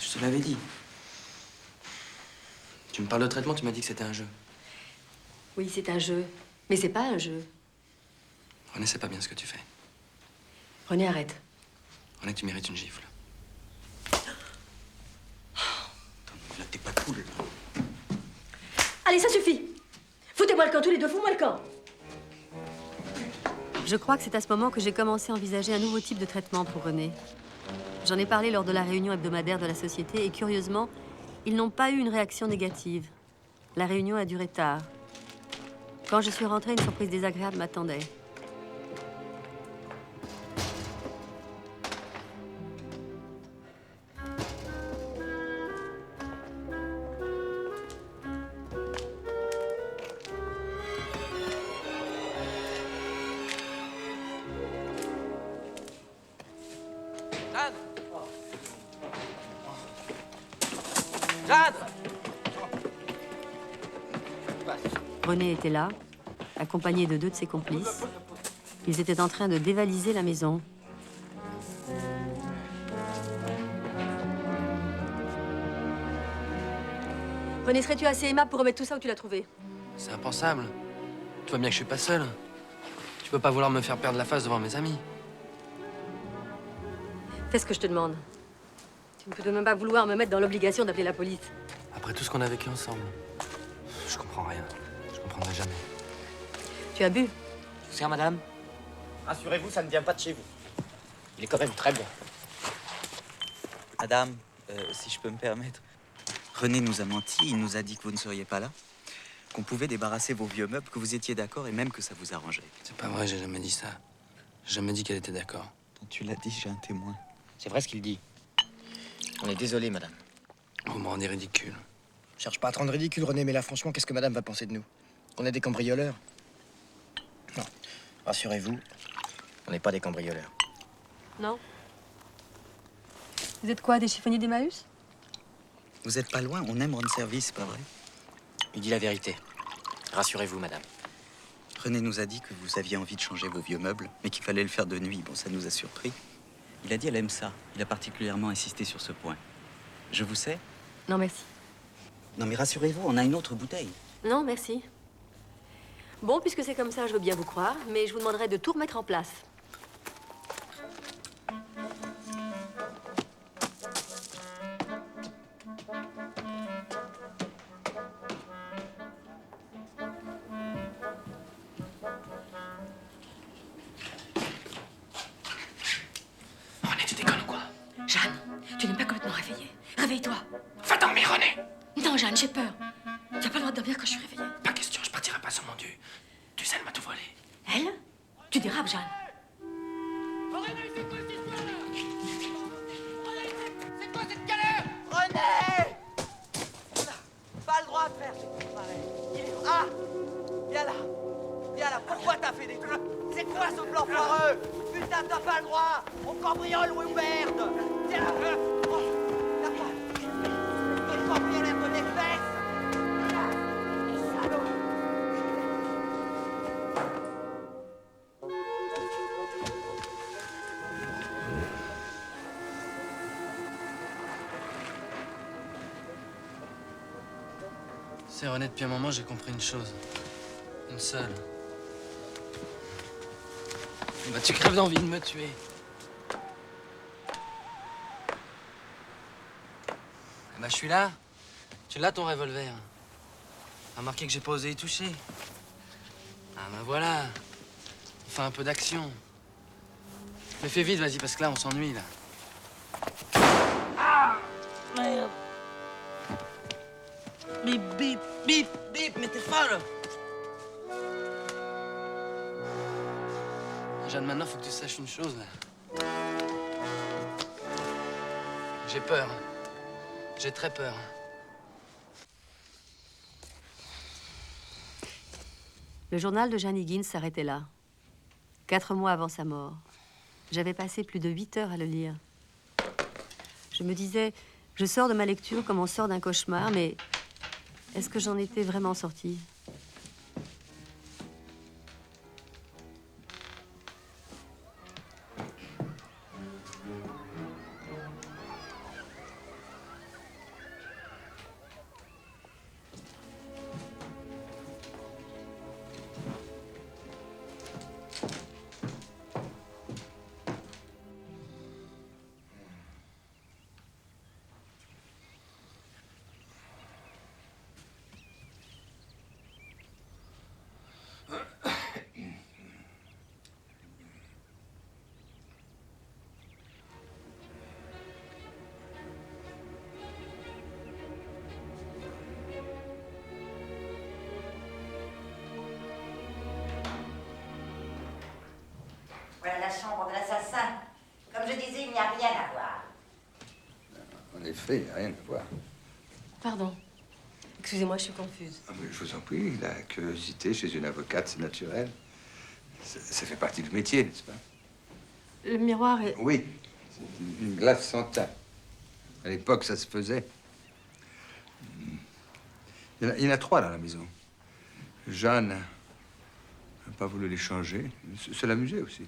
Je te l'avais dit. Tu me parles de traitement, tu m'as dit que c'était un jeu. Oui, c'est un jeu. Mais c'est pas un jeu. René, c'est pas bien ce que tu fais. René, arrête. René, tu mérites une gifle. Là, t'es pas cool. Allez, ça suffit. Foutez-moi le camp, tous les deux, fous-moi le camp. Je crois que c'est à ce moment que j'ai commencé à envisager un nouveau type de traitement pour René. J'en ai parlé lors de la réunion hebdomadaire de la société et curieusement, ils n'ont pas eu une réaction négative. La réunion a duré tard. Quand je suis rentrée, une surprise désagréable m'attendait. Jeanne! Jeanne! René était là, accompagné de 2 de ses complices. Ils étaient en train de dévaliser la maison. René, serais-tu assez aimable pour remettre tout ça où tu l'as trouvé? C'est impensable. Tu vois bien que je suis pas seul. Tu peux pas vouloir me faire perdre la face devant mes amis. Fais ce que je te demande. Tu ne peux même pas vouloir me mettre dans l'obligation d'appeler la police. Après tout ce qu'on a vécu ensemble, je comprends rien. Je comprendrai jamais. Tu as bu? Je vous sers, madame. Rassurez-vous, ça ne vient pas de chez vous. Il est quand même très bon. Madame, si je peux me permettre, René nous a menti, il nous a dit que vous ne seriez pas là, qu'on pouvait débarrasser vos vieux meubles, que vous étiez d'accord et même que ça vous arrangeait. C'est pas vrai, j'ai jamais dit ça. J'ai jamais dit qu'elle était d'accord. Quand tu l'as dit, j'ai un témoin. C'est vrai ce qu'il dit. On est désolé, madame. Vous me rendez ridicule. Cherche pas à te rendre ridicule, René, mais là, franchement, qu'est-ce que madame va penser de nous? On est des cambrioleurs? Non. Rassurez-vous, on n'est pas des cambrioleurs. Non. Vous êtes quoi, des chiffonniers d'Emmaüs? Vous êtes pas loin, on aime rendre service, c'est pas vrai? Il dit la vérité. Rassurez-vous, madame. René nous a dit que vous aviez envie de changer vos vieux meubles, mais qu'il fallait le faire de nuit. Bon, ça nous a surpris. Il a dit elle aime ça. Il a particulièrement insisté sur ce point. Je vous sais? Non, merci. Non, mais rassurez-vous, on a une autre bouteille. Non, merci. Bon, puisque c'est comme ça, je veux bien vous croire, mais je vous demanderai de tout remettre en place. René, tu déconnes ou quoi? Jeanne, tu n'es pas complètement réveillée. Réveille-toi. Va dormir, René. Non, Jeanne, j'ai peur. Tu n'as pas le droit de dormir quand je suis réveillée. Pas question, je partirai pas sur mon dieu. Tu sais, elle m'a tout volé. Elle? Tu dérapes, Jeanne. C'est quoi cette galère? René! On n'a pas le droit de faire des trucs pareils. Ah! Viens là! Viens là, pourquoi t'as fait des trucs? C'est quoi ce plan foireux? Putain, t'as pas le droit! On cambriole ou merde! Viens là! Oh, la porte! Le cambrioleur de mes fesses! Salaud! C'est René, depuis un moment, j'ai compris une chose. Une seule. Bah, tu crèves d'envie de me tuer. Bah, je suis là. Tu l'as, ton revolver. Remarquez que j'ai pas osé y toucher. Ah, bah voilà. On fait un peu d'action. Mais fais vite, vas-y, parce que là, on s'ennuie, là. Ah! Merde! Bip, bip, bip, bip, mais t'es folle! Jeanne, maintenant, faut que tu saches une chose, là. J'ai peur. J'ai très peur. Le journal de Jeanne Higgins s'arrêtait là. 4 mois avant sa mort. J'avais passé plus de 8 heures à le lire. Je me disais, je sors de ma lecture comme on sort d'un cauchemar, mais est-ce que j'en étais vraiment sortie? Voilà la chambre de l'assassin. Comme je disais, il n'y a rien à voir. En effet, il n'y a rien à voir. Pardon. Excusez-moi, je suis confuse. Ah, mais je vous en prie, la curiosité chez une avocate, c'est naturel. Ça fait partie du métier, n'est-ce pas? Le miroir est... Oui, c'est une glace sans teint. À l'époque, ça se faisait. Il y en a 3 dans la maison. Jeanne n'a pas voulu les changer. Se l'amuser aussi.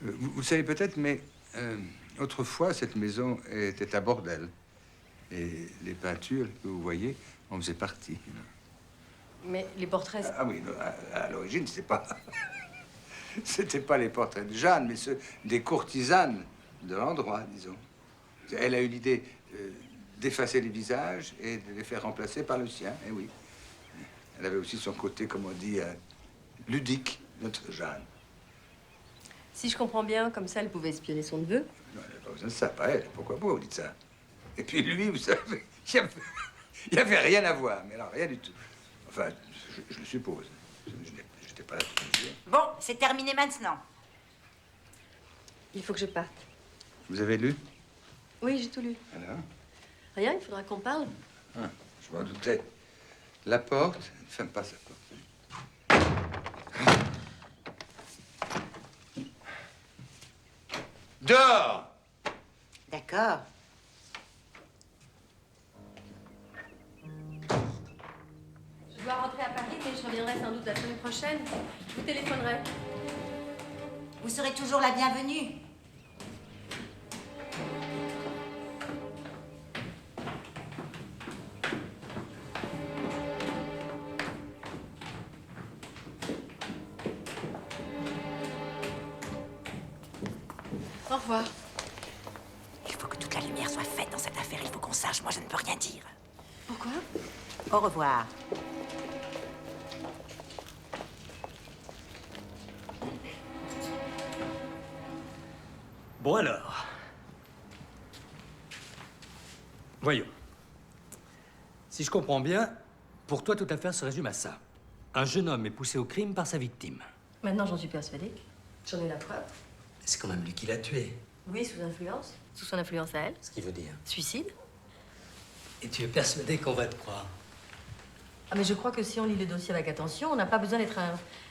Vous savez peut-être, mais autrefois, cette maison était un bordel. Et les peintures que vous voyez en faisaient partie. Mais les portraits... Ah oui, non, à l'origine, c'était pas... C'était pas les portraits de Jeanne, mais ceux des courtisanes de l'endroit, disons. Elle a eu l'idée d'effacer les visages et de les faire remplacer par le sien, eh oui. Elle avait aussi son côté, comme on dit, ludique, notre Jeanne. Si je comprends bien, comme ça, elle pouvait espionner son neveu. Non, elle n'a pas besoin de ça, pas elle. Pourquoi vous dites ça? Et puis lui, vous savez, il n'y avait rien à voir, mais alors rien du tout. Enfin, je le suppose. Je n'étais pas là pour le dire. Bon, c'est terminé maintenant. Il faut que je parte. Vous avez lu? Oui, j'ai tout lu. Alors? Rien, il faudra qu'on parle. Ah, je m'en doutais. La porte, ne ferme pas sa porte. Dehors! D'accord. Je dois rentrer à Paris, mais je reviendrai sans doute la semaine prochaine. Je vous téléphonerai. Vous serez toujours la bienvenue. Au revoir. Il faut que toute la lumière soit faite dans cette affaire. Il faut qu'on sache. Moi, je ne peux rien dire. Pourquoi? Au revoir. Bon alors. Voyons. Si je comprends bien, pour toi, toute l'affaire se résume à ça. Un jeune homme est poussé au crime par sa victime. Maintenant, j'en suis persuadée. J'en ai la preuve. C'est quand même lui qui l'a tué. Oui, sous influence. Sous son influence à elle. Ce qui veut dire. Suicide. Et tu es persuadé qu'on va te croire. Ah, mais je crois que si on lit le dossier avec attention, on n'a pas besoin d'être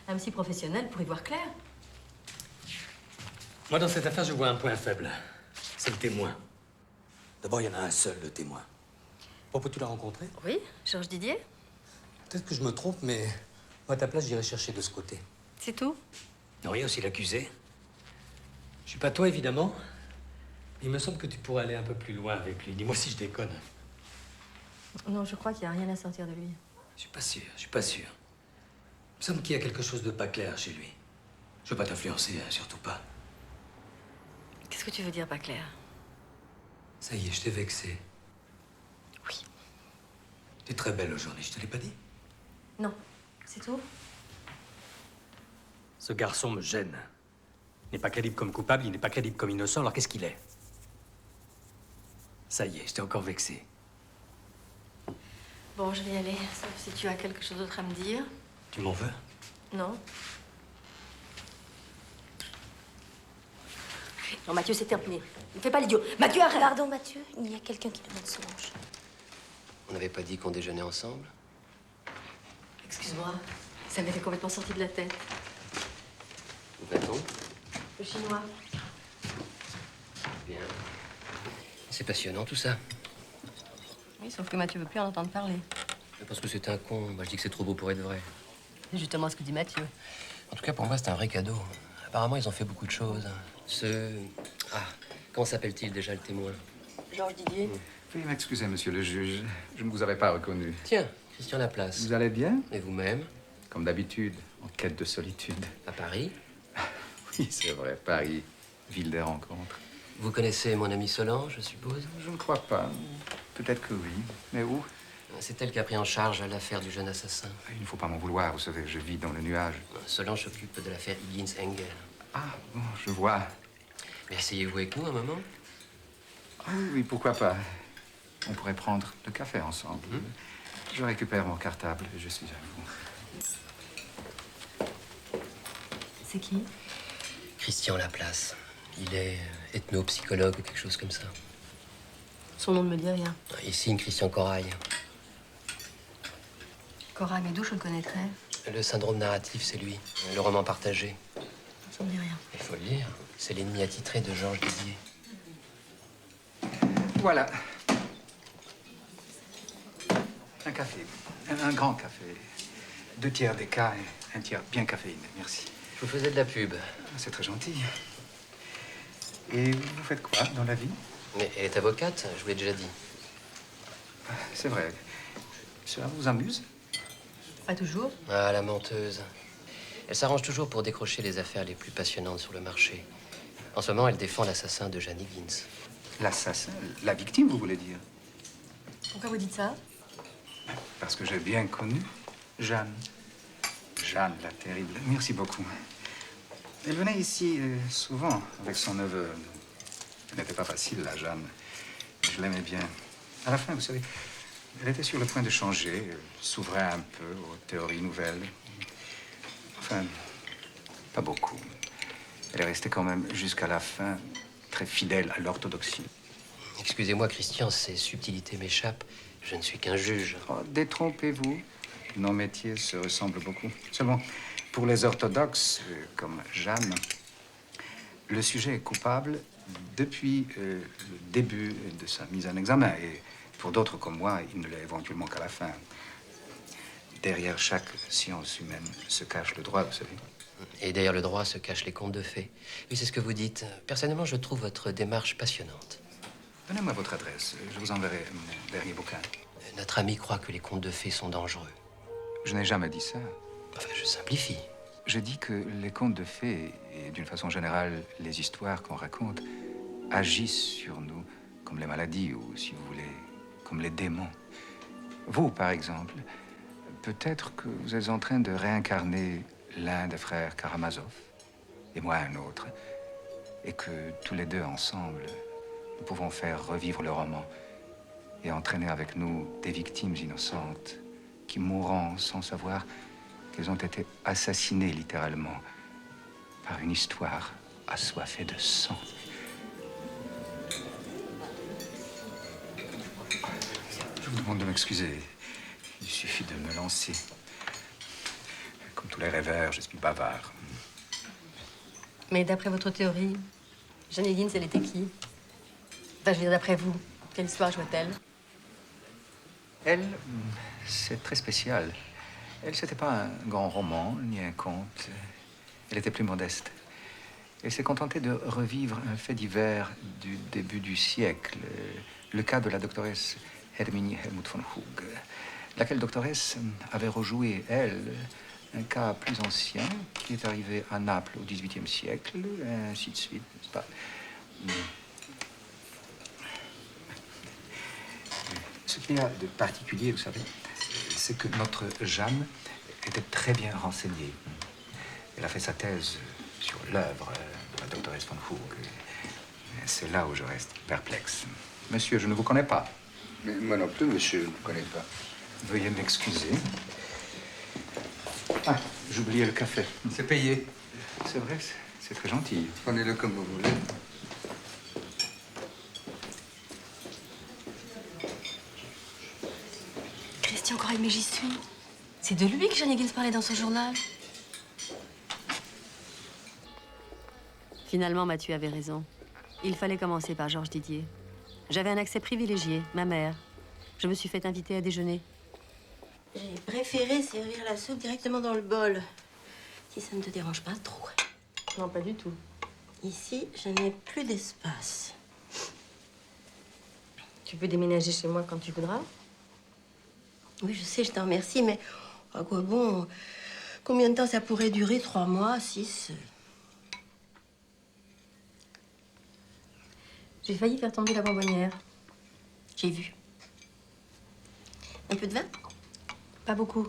un psy professionnel pour y voir clair. Moi, dans cette affaire, je vois un point faible. C'est le témoin. D'abord, il y en a un seul, le témoin. Pourquoi tu l'as rencontré? Oui, Georges Didier. Peut-être que je me trompe, mais moi, à ta place, j'irai chercher de ce côté. C'est tout? Non, il y a aussi l'accusé. Je suis pas toi, évidemment. Mais il me semble que tu pourrais aller un peu plus loin avec lui. Dis-moi si je déconne. Non, je crois qu'il n'y a rien à sortir de lui. Je suis pas sûr, je suis pas sûr. Il me semble qu'il y a quelque chose de pas clair chez lui. Je veux pas t'influencer, hein, surtout pas. Qu'est-ce que tu veux dire, pas clair? Ça y est, je t'ai vexé. Oui. T'es très belle aujourd'hui, je te l'ai pas dit? Non, c'est tout? Ce garçon me gêne. Il n'est pas crédible comme coupable, il n'est pas crédible comme innocent, alors qu'est-ce qu'il est? Ça y est, je t'ai encore vexé. Bon, je vais y aller, sauf si tu as quelque chose d'autre à me dire. Tu m'en veux? Non. Non, Mathieu, c'est terminé. Ne fais pas l'idiot. Mathieu, arrête! Pardon, Mathieu, il y a quelqu'un qui demande Solange. On n'avait pas dit qu'on déjeunait ensemble? Excuse-moi, ça m'était complètement sorti de la tête. Où va-t-on? Le chinois. Bien. C'est passionnant, tout ça. Oui, sauf que Mathieu veut plus en entendre parler. Parce que c'est un con. Moi, je dis que c'est trop beau pour être vrai. C'est justement ce que dit Mathieu. En tout cas, pour moi, c'est un vrai cadeau. Apparemment, ils ont fait beaucoup de choses. Ah, comment s'appelle-t-il déjà, le témoin? Georges Didier. Veuillez m'excuser, monsieur le juge. Je ne vous avais pas reconnu. Tiens, Christian Laplace. Vous allez bien? Et vous-même? Comme d'habitude, en quête de solitude. À Paris? Oui, c'est vrai, Paris, ville des rencontres. Vous connaissez mon amie Solange, je suppose? Je ne crois pas. Peut-être que oui. Mais où? C'est elle qui a pris en charge l'affaire du jeune assassin. Il ne faut pas m'en vouloir, vous savez, je vis dans le nuage. Solange s'occupe de l'affaire Higgins-Engel. Ah, bon, je vois. Mais asseyez-vous avec nous un moment? Ah oui, pourquoi pas. On pourrait prendre le café ensemble. Je récupère mon cartable et je suis à vous. C'est qui? Christian Laplace. Il est ethnopsychologue ou quelque chose comme ça. Son nom ne me dit rien. Il signe Christian Corail. Cora Médou, je le connaîtrais. Le syndrome narratif, c'est lui. Le roman partagé. Ça me dit rien. Il faut le lire. C'est l'ennemi attitré de Georges Didier. Voilà. Un café. Un grand café. 2 tiers d'écart et 1 tiers bien caféiné. Merci. Je vous faisais de la pub. C'est très gentil. Et vous faites quoi dans la vie? Mais elle est avocate, je vous l'ai déjà dit. C'est vrai. Cela vous amuse? Pas toujours. Ah, la menteuse. Elle s'arrange toujours pour décrocher les affaires les plus passionnantes sur le marché. En ce moment, elle défend l'assassin de Jeanne Higgins. L'assassin? La victime, vous voulez dire? Pourquoi vous dites ça? Parce que j'ai bien connu Jeanne. Jeanne, la terrible. Merci beaucoup. Elle venait ici souvent avec son neveu. Elle n'était pas facile, la Jeanne. Je l'aimais bien. À la fin, vous savez, elle était sur le point de changer. Elle s'ouvrait un peu aux théories nouvelles. Enfin, pas beaucoup. Elle est restée quand même jusqu'à la fin très fidèle à l'orthodoxie. Excusez-moi, Christian, ces subtilités m'échappent. Je ne suis qu'un juge. Oh, détrompez-vous. Nos métiers se ressemblent beaucoup. Seulement, pour les orthodoxes, comme Jeanne, le sujet est coupable depuis le début de sa mise en examen. Et pour d'autres comme moi, il ne l'est éventuellement qu'à la fin. Derrière chaque science humaine se cache le droit, vous savez. Et derrière le droit se cachent les contes de fées. Oui, c'est ce que vous dites. Personnellement, je trouve votre démarche passionnante. Donnez-moi votre adresse. Je vous enverrai mon dernier bouquin. Notre ami croit que les contes de fées sont dangereux. Je n'ai jamais dit ça. Enfin, je simplifie. Je dis que les contes de fées, et d'une façon générale, les histoires qu'on raconte, agissent sur nous comme les maladies, ou si vous voulez, comme les démons. Vous, par exemple, peut-être que vous êtes en train de réincarner l'un des frères Karamazov, et moi un autre, et que tous les deux ensemble, nous pouvons faire revivre le roman et entraîner avec nous des victimes innocentes qui mourront sans savoir qu'elles ont été assassinées littéralement par une histoire assoiffée de sang. Je vous demande de m'excuser. Il suffit de me lancer. Comme tous les rêveurs, je suis bavard. Mais d'après votre théorie, Jeanne Higgins, elle était qui? Enfin, je veux dire, d'après vous, quelle histoire jouait-elle? Elle, c'est très spécial. Elle, c'était pas un grand roman, ni un conte. Elle était plus modeste. Elle s'est contentée de revivre un fait divers du début du siècle. Le cas de la doctoresse Herminie Helmut von Hug, laquelle doctoresse avait rejoué, elle, un cas plus ancien qui est arrivé à Naples au XVIIIe siècle, et ainsi de suite, n'est-ce pas? Ce qu'il y a de particulier, vous savez, c'est que notre Jeanne était très bien renseignée. Elle a fait sa thèse sur l'œuvre de la doctoresse von Hug. C'est là où je reste perplexe. Monsieur, je ne vous connais pas. Mais moi non plus, monsieur, je ne vous connais pas. Veuillez m'excuser. Ah, j'oubliais le café. C'est payé. C'est vrai, c'est très gentil. Prenez-le comme vous voulez. Christian Croix, mais j'y suis. C'est de lui que Jeanne Higgins parlait dans son journal. Finalement, Mathieu avait raison. Il fallait commencer par Georges Didier. J'avais un accès privilégié, ma mère. Je me suis fait inviter à déjeuner. J'ai préféré servir la soupe directement dans le bol. Si ça ne te dérange pas trop. Non, pas du tout. Ici, je n'ai plus d'espace. Tu peux déménager chez moi quand tu voudras. Oui, je sais, je t'en remercie, mais à quoi bon? Combien de temps ça pourrait durer? 3 mois, 6? J'ai failli faire tomber la bonbonnière. J'ai vu. Un peu de vin? Pas beaucoup.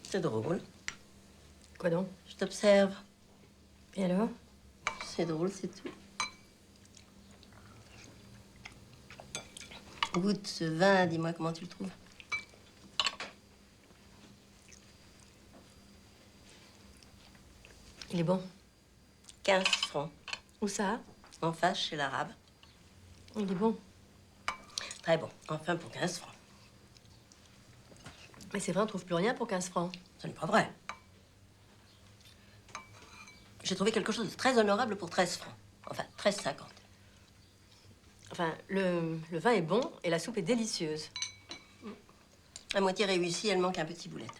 C'est drôle. Quoi donc? Je t'observe. Et alors? C'est drôle, c'est tout. Goûte ce vin, dis-moi comment tu le trouves. Il est bon. 15 francs. Où ça? En face, chez l'arabe. Il est bon. Très bon. Enfin, pour 15 francs. Mais c'est vrai, on trouve plus rien pour 15 francs. Ce n'est pas vrai. J'ai trouvé quelque chose de très honorable pour 13 francs. Enfin, 13,50. Enfin, le vin est bon et la soupe est délicieuse. À moitié réussie, elle manque un petit boulette.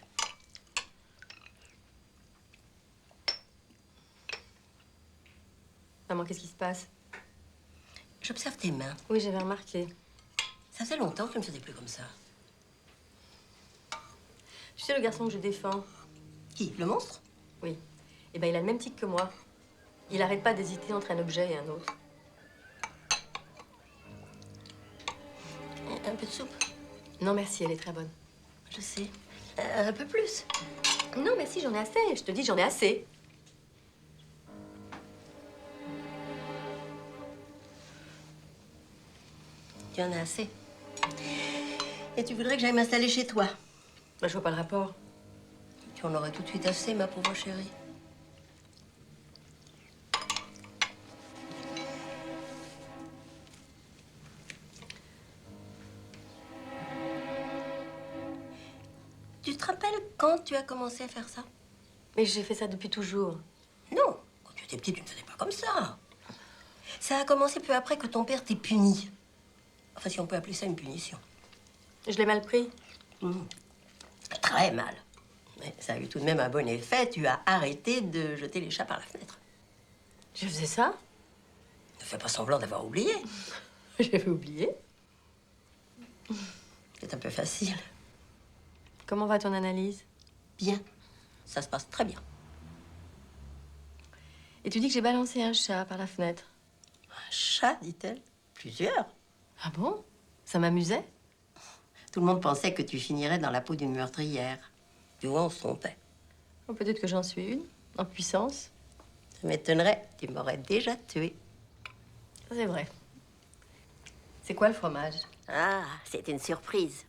Maman, qu'est-ce qui se passe? J'observe tes mains. Oui, j'avais remarqué. Ça faisait longtemps que je ne faisais plus comme ça. Tu sais, le garçon que je défends. Qui? Le monstre? Oui. Eh ben, il a le même tic que moi. Il n'arrête pas d'hésiter entre un objet et un autre. Un peu de soupe? Non, merci, elle est très bonne. Je sais. Un peu plus? Non, merci, j'en ai assez. Je te dis, j'en ai assez. Tu en as assez. Et tu voudrais que j'aille m'installer chez toi? Ben, je vois pas le rapport. Tu en aurais tout de suite assez, ma pauvre chérie. Tu te rappelles quand tu as commencé à faire ça? Mais j'ai fait ça depuis toujours. Non, quand tu étais petite, tu ne faisais pas comme ça. Ça a commencé peu après que ton père t'ait puni. Enfin, si on peut appeler ça une punition. Je l'ai mal pris. Très mal. Mais ça a eu tout de même un bon effet. Tu as arrêté de jeter les chats par la fenêtre. Je faisais ça? Ne fais pas semblant d'avoir oublié. J'avais oublié. C'est un peu facile. Comment va ton analyse? Bien. Ça se passe très bien. Et tu dis que j'ai balancé un chat par la fenêtre. Un chat, dit-elle? Plusieurs. Ah bon? Ça m'amusait? Tout le monde pensait que tu finirais dans la peau d'une meurtrière. Tu vois, on se trompait. Oh, peut-être que j'en suis une, en puissance. Ça m'étonnerait. Tu m'aurais déjà tué. C'est vrai. C'est quoi le fromage? Ah, c'est une surprise.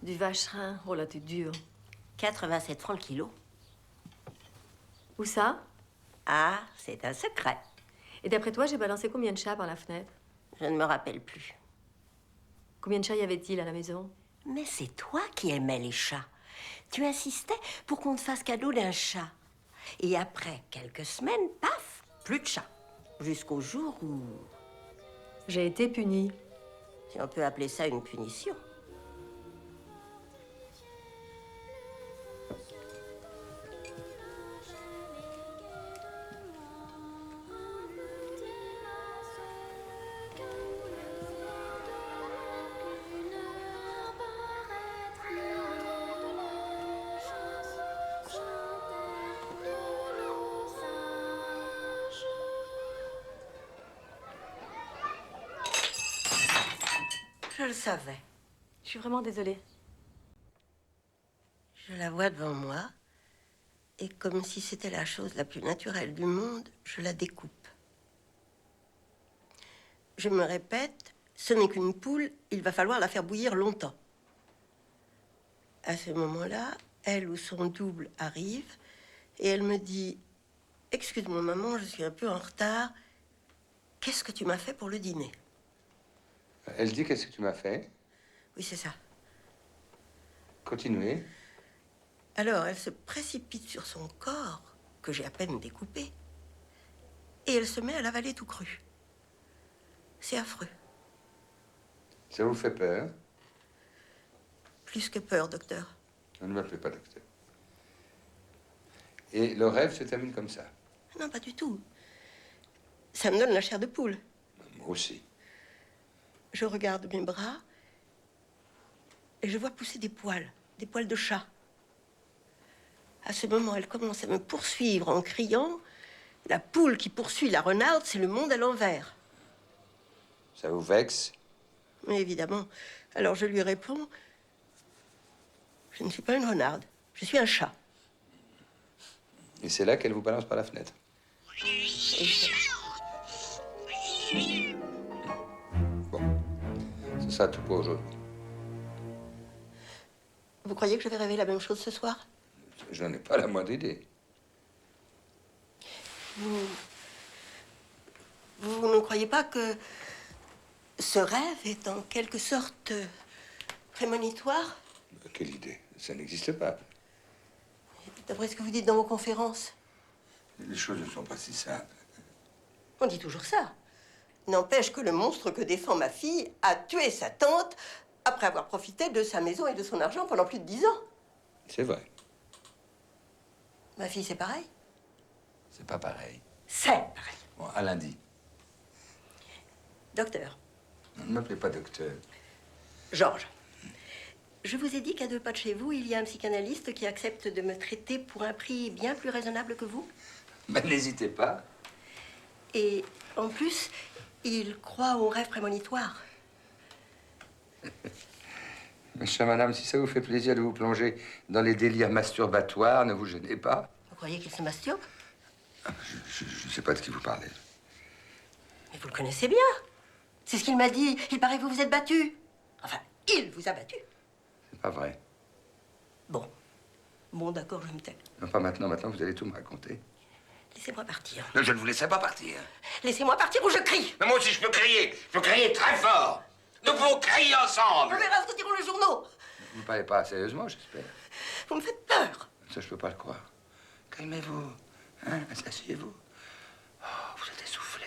Du vacherin. Oh là, t'es dur. 87 francs le kilo. Où ça? Ah, c'est un secret. Et d'après toi, j'ai balancé combien de chats par la fenêtre? Je ne me rappelle plus. Combien de chats y avait-il à la maison? Mais c'est toi qui aimais les chats. Tu insistais pour qu'on te fasse cadeau d'un chat. Et après quelques semaines, paf, plus de chats. Jusqu'au jour où... J'ai été punie. Si on peut appeler ça une punition. Je le savais. Je suis vraiment désolée. Je la vois devant moi, et comme si c'était la chose la plus naturelle du monde, je la découpe. Je me répète, ce n'est qu'une poule, il va falloir la faire bouillir longtemps. À ce moment-là, elle ou son double arrive, et elle me dit « Excuse-moi maman, je suis un peu en retard. Qu'est-ce que tu m'as fait pour le dîner ?» Elle dit qu'est-ce que tu m'as fait? Oui, c'est ça. Continuez. Alors, elle se précipite sur son corps, que j'ai à peine découpé, et elle se met à l'avaler tout cru. C'est affreux. Ça vous fait peur? Plus que peur, docteur. Ne m'appelez pas docteur. Et le rêve se termine comme ça? Non, pas du tout. Ça me donne la chair de poule. Moi aussi. Je regarde mes bras et je vois pousser des poils de chat. À ce moment, elle commence à me poursuivre en criant « La poule qui poursuit la renarde, c'est le monde à l'envers. » Ça vous vexe? Mais évidemment. Alors je lui réponds « Je ne suis pas une renarde, je suis un chat. » Et c'est là qu'elle vous balance par la fenêtre. Bon, c'est ça tout pour aujourd'hui. Vous croyez que je vais rêver la même chose ce soir? Je n'en ai pas la moindre idée. Vous ne croyez pas que ce rêve est en quelque sorte prémonitoire? Quelle idée? Ça n'existe pas. D'après ce que vous dites dans vos conférences. Les choses ne sont pas si simples. On dit toujours ça. N'empêche que le monstre que défend ma fille a tué sa tante après avoir profité de sa maison et de son argent pendant plus de 10 ans. C'est vrai. Ma fille, c'est pareil? C'est pas pareil. C'est pareil. Bon, à lundi. Docteur. Ne m'appelez pas docteur. Georges. Je vous ai dit qu'à 2 pas de chez vous, il y a un psychanalyste qui accepte de me traiter pour un prix bien plus raisonnable que vous. Ben, n'hésitez pas. Et en plus, il croit aux rêves prémonitoires. Ma chère madame, si ça vous fait plaisir de vous plonger dans les délires masturbatoires, ne vous gênez pas. Vous croyez qu'il se masturbe? Je ne sais pas de qui vous parlez. Mais vous le connaissez bien. C'est ce qu'il m'a dit. Il paraît que vous vous êtes battu. Enfin, il vous a battu. C'est pas vrai. Bon. Bon, d'accord, je me tais. Non, pas maintenant. Maintenant, vous allez tout me raconter. Laissez-moi partir. Non, je ne vous laisserai pas partir. Laissez-moi partir ou je crie. Mais moi aussi, je peux crier. Je peux crier très fort. Nous pouvons crier ensemble. On verra ce que diront les journaux. Vous ne parlez pas sérieusement, j'espère. Vous me faites peur. Ça, je peux pas le croire. Calmez-vous. Hein? Asseyez-vous. Oh, vous êtes essoufflé.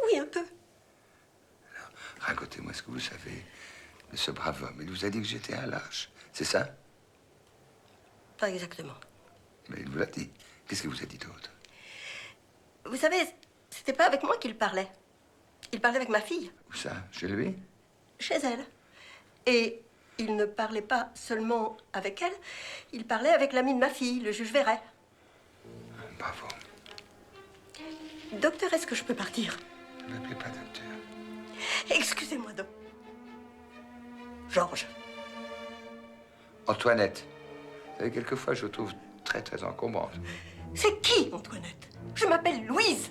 Oui, un peu. Alors, racontez-moi ce que vous savez de ce brave homme. Il vous a dit que j'étais un lâche. C'est ça? Pas exactement. Mais il vous l'a dit. Qu'est-ce qu'il vous a dit d'autre? Vous savez, c'était pas avec moi qu'il parlait. Il parlait avec ma fille. Où ça? Chez lui? Chez elle. Et il ne parlait pas seulement avec elle, il parlait avec l'ami de ma fille, le juge Verret. Bravo. Docteur, est-ce que je peux partir? Ne m'appelez pas docteur. Excusez-moi, donc. Georges. Antoinette. Vous savez, quelquefois, je vous trouve très, très encombrante. C'est qui, Antoinette? Je m'appelle Louise.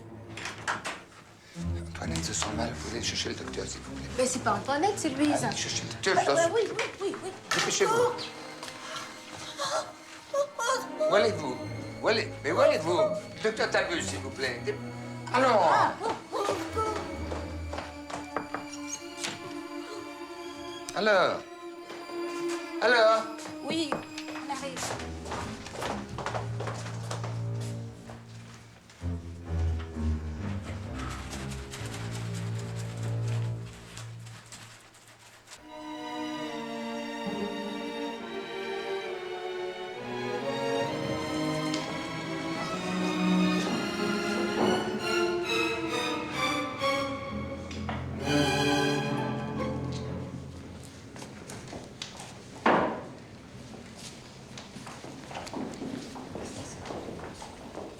Antoinette se sent mal. Vous allez chercher le docteur, s'il vous plaît. Mais c'est pas Antoinette, c'est Louise. Allez chercher le docteur, je t'en supplie. Oui. Dépêchez-vous. Où allez-vous? Mais où allez-vous? Le docteur t'abuse, s'il vous plaît. Allons. Alors? Oui, on arrive.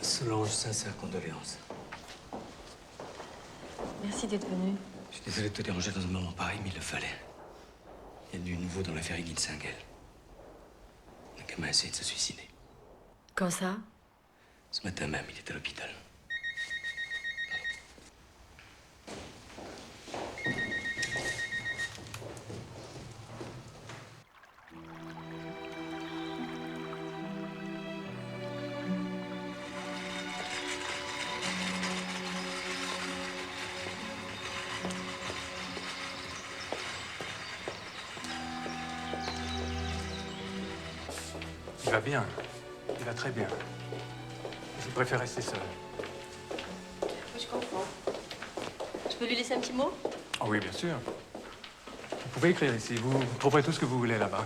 Solange, sincère condoléances. Merci d'être venu. Je suis désolé de te déranger dans un moment pareil, mais il le fallait. Il y a du nouveau dans l'affaire Iggy de Saint-Guel. Un gamin a essayé de se suicider. Quand ça? Ce matin même, il était à l'hôpital. Il va bien. Il va très bien. Je préfère rester seul. Je comprends. Je peux lui laisser un petit mot? Oh oui, bien sûr. Vous pouvez écrire ici. Vous trouverez tout ce que vous voulez là-bas.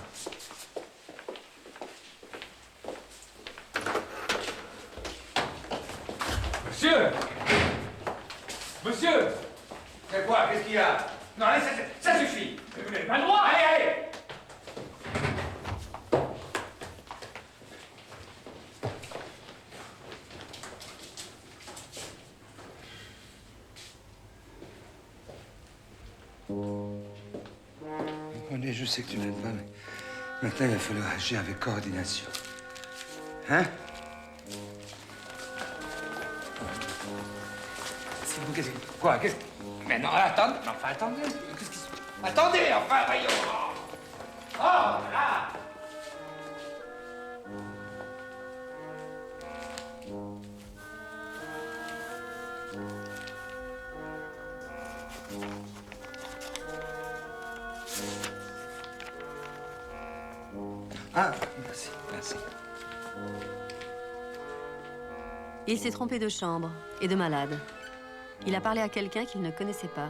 Monsieur! Monsieur! C'est quoi? Qu'est-ce qu'il y a? Non, allez, ça suffit! Vous n'avez pas le droit! Allez! Allez, je sais que tu n'aimes pas, mais maintenant, il va falloir agir avec coordination. Hein? Qu'est-ce que... Quoi? Qu'est-ce que... Mais non, attendez. Mais enfin, attendez. Qu'est-ce qui se... Attendez, enfin, voyons. Oh, là. Ah, merci. Il s'est trompé de chambre et de malade. Il a parlé à quelqu'un qu'il ne connaissait pas.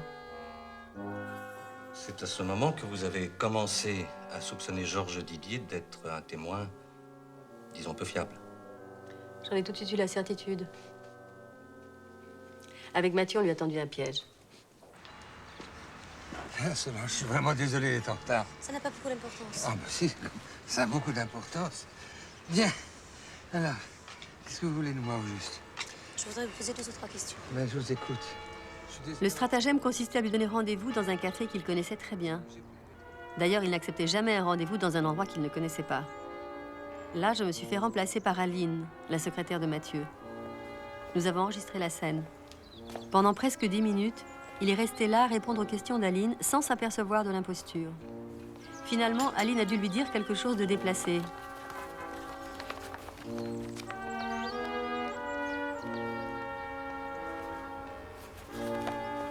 C'est à ce moment que vous avez commencé à soupçonner Georges Didier d'être un témoin, disons, peu fiable. J'en ai tout de suite eu la certitude. Avec Mathieu, on lui a tendu un piège. Ah, Solange, je suis vraiment désolé d'être en retard. Ça n'a pas beaucoup d'importance. Ah, bah si, ça a beaucoup d'importance. Bien. Alors, qu'est-ce que vous voulez de moi au juste? Je voudrais vous poser 2 ou 3 questions. Ben, je vous écoute. Le stratagème consistait à lui donner rendez-vous dans un café qu'il connaissait très bien. D'ailleurs, il n'acceptait jamais un rendez-vous dans un endroit qu'il ne connaissait pas. Là, je me suis fait remplacer par Aline, la secrétaire de Mathieu. Nous avons enregistré la scène. Pendant presque 10 minutes, il est resté là à répondre aux questions d'Aline sans s'apercevoir de l'imposture. Finalement, Aline a dû lui dire quelque chose de déplacé.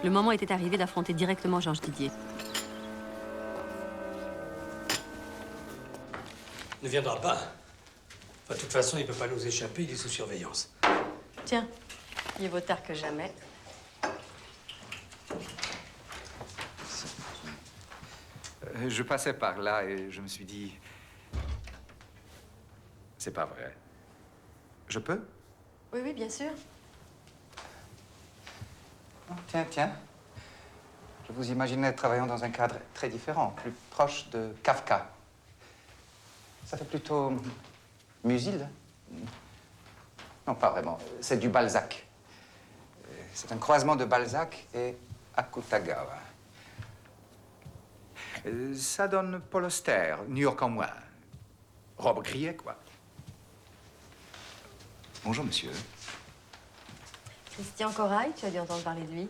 Le moment était arrivé d'affronter directement Georges Didier. Ne viendra pas. Enfin, de toute façon, il ne peut pas nous échapper, il est sous surveillance. Tiens, mieux vaut tard que jamais. Je passais par là et je me suis dit... C'est pas vrai. Je peux? Oui, oui, bien sûr. Oh, tiens, tiens. Je vous imaginais travaillant dans un cadre très différent, plus proche de Kafka. Ça fait plutôt... Musil? Non, pas vraiment. C'est du Balzac. C'est un croisement de Balzac et Akutagawa. Ça donne Paul Auster, New York en moins. Robe grillée, quoi. Bonjour, monsieur. Christian Corail, tu as dû entendre parler de lui.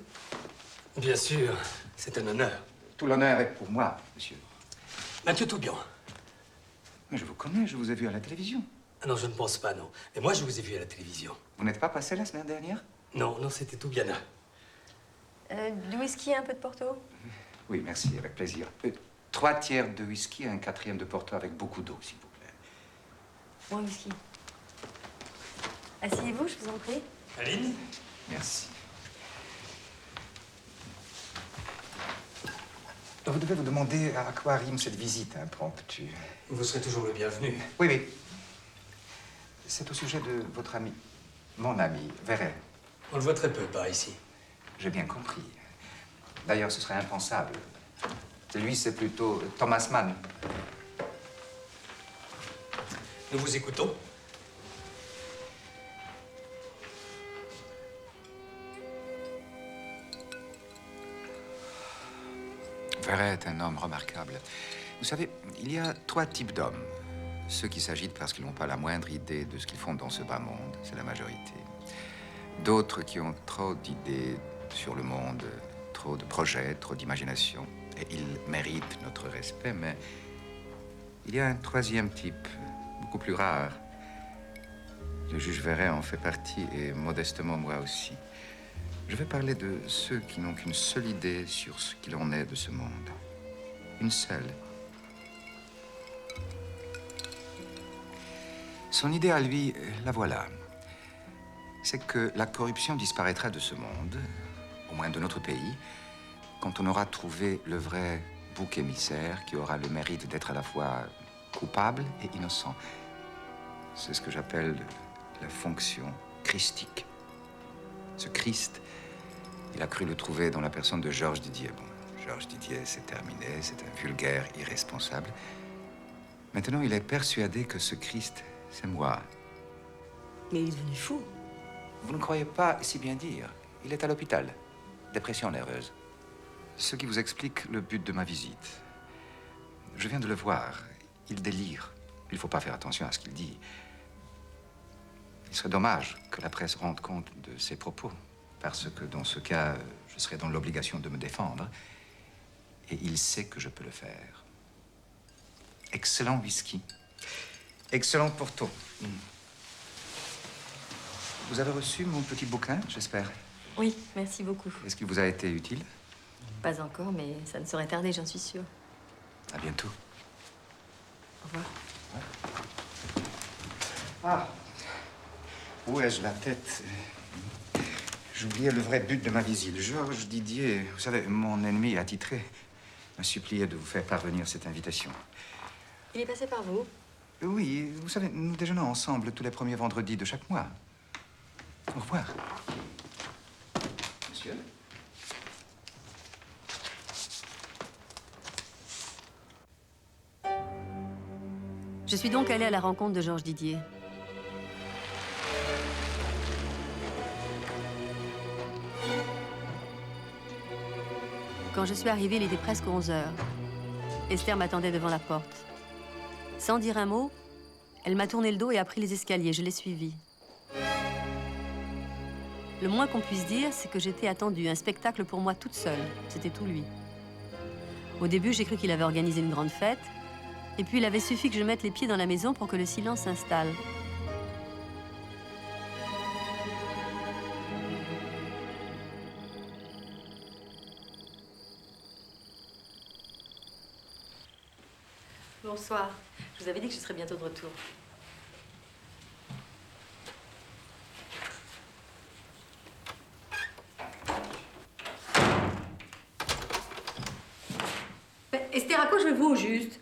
Bien sûr, c'est un honneur. Tout l'honneur est pour moi, monsieur. Mathieu Toubian. Mais je vous connais, je vous ai vu à la télévision. Non, je ne pense pas, non. Mais moi, je vous ai vu à la télévision. Vous n'êtes pas passé la semaine dernière? Non, non, c'était Toubiana. Du whisky et un peu de Porto? Oui, merci, avec plaisir. 3 tiers de whisky et un 4e de Porto avec beaucoup d'eau, s'il vous plaît. Moins whisky. Asseyez-vous, je vous en prie. Aline? Merci. Vous devez vous demander à quoi rime cette visite impromptue. Vous serez toujours le bienvenu. Oui, oui. C'est au sujet de votre ami, mon ami, Verret. On le voit très peu par ici. J'ai bien compris. D'ailleurs, ce serait impensable. Lui, c'est plutôt Thomas Mann. Nous vous écoutons. Verret est un homme remarquable. Vous savez, il y a 3 types d'hommes. Ceux qui s'agitent parce qu'ils n'ont pas la moindre idée de ce qu'ils font dans ce bas monde, c'est la majorité. D'autres qui ont trop d'idées sur le monde, trop de projets, trop d'imagination. Et ils méritent notre respect, mais il y a un 3e type, beaucoup plus rare. Le juge Verret en fait partie, et modestement moi aussi. Je vais parler de ceux qui n'ont qu'une seule idée sur ce qu'il en est de ce monde. Une seule. Son idée à lui, la voilà. C'est que la corruption disparaîtra de ce monde, au moins de notre pays, quand on aura trouvé le vrai bouc émissaire qui aura le mérite d'être à la fois coupable et innocent. C'est ce que j'appelle la fonction christique. Ce Christ, il a cru le trouver dans la personne de Georges Didier. Bon, Georges Didier, c'est terminé, c'est un vulgaire irresponsable. Maintenant, il est persuadé que ce Christ, c'est moi. Mais il est devenu fou. Vous ne croyez pas si bien dire. Il est à l'hôpital. Dépression nerveuse. Ce qui vous explique le but de ma visite. Je viens de le voir. Il délire. Il ne faut pas faire attention à ce qu'il dit. Il serait dommage que la presse rende compte de ses propos, parce que dans ce cas, je serais dans l'obligation de me défendre. Et il sait que je peux le faire. Excellent whisky. Excellent Porto. Vous avez reçu mon petit bouquin, j'espère? Oui, merci beaucoup. Est-ce qu'il vous a été utile? Pas encore, mais ça ne saurait tarder, j'en suis sûre. À bientôt. Au revoir. Ah. Où ai-je la tête? J'oubliais le vrai but de ma visite. Georges Didier, vous savez, mon ennemi attitré, m'a supplié de vous faire parvenir cette invitation. Il est passé par vous? Oui, vous savez, nous déjeunons ensemble tous les premiers vendredis de chaque mois. Au revoir. Monsieur? Je suis donc allée à la rencontre de Georges Didier. Quand je suis arrivée, il était presque 11 heures. Esther m'attendait devant la porte. Sans dire un mot, elle m'a tourné le dos et a pris les escaliers. Je l'ai suivie. Le moins qu'on puisse dire, c'est que j'étais attendue. Un spectacle pour moi toute seule. C'était tout lui. Au début, j'ai cru qu'il avait organisé une grande fête. Et puis, il avait suffi que je mette les pieds dans la maison pour que le silence s'installe. Bonsoir. Je vous avais dit que je serais bientôt de retour. Mais Esther, à quoi jouez-vous au juste?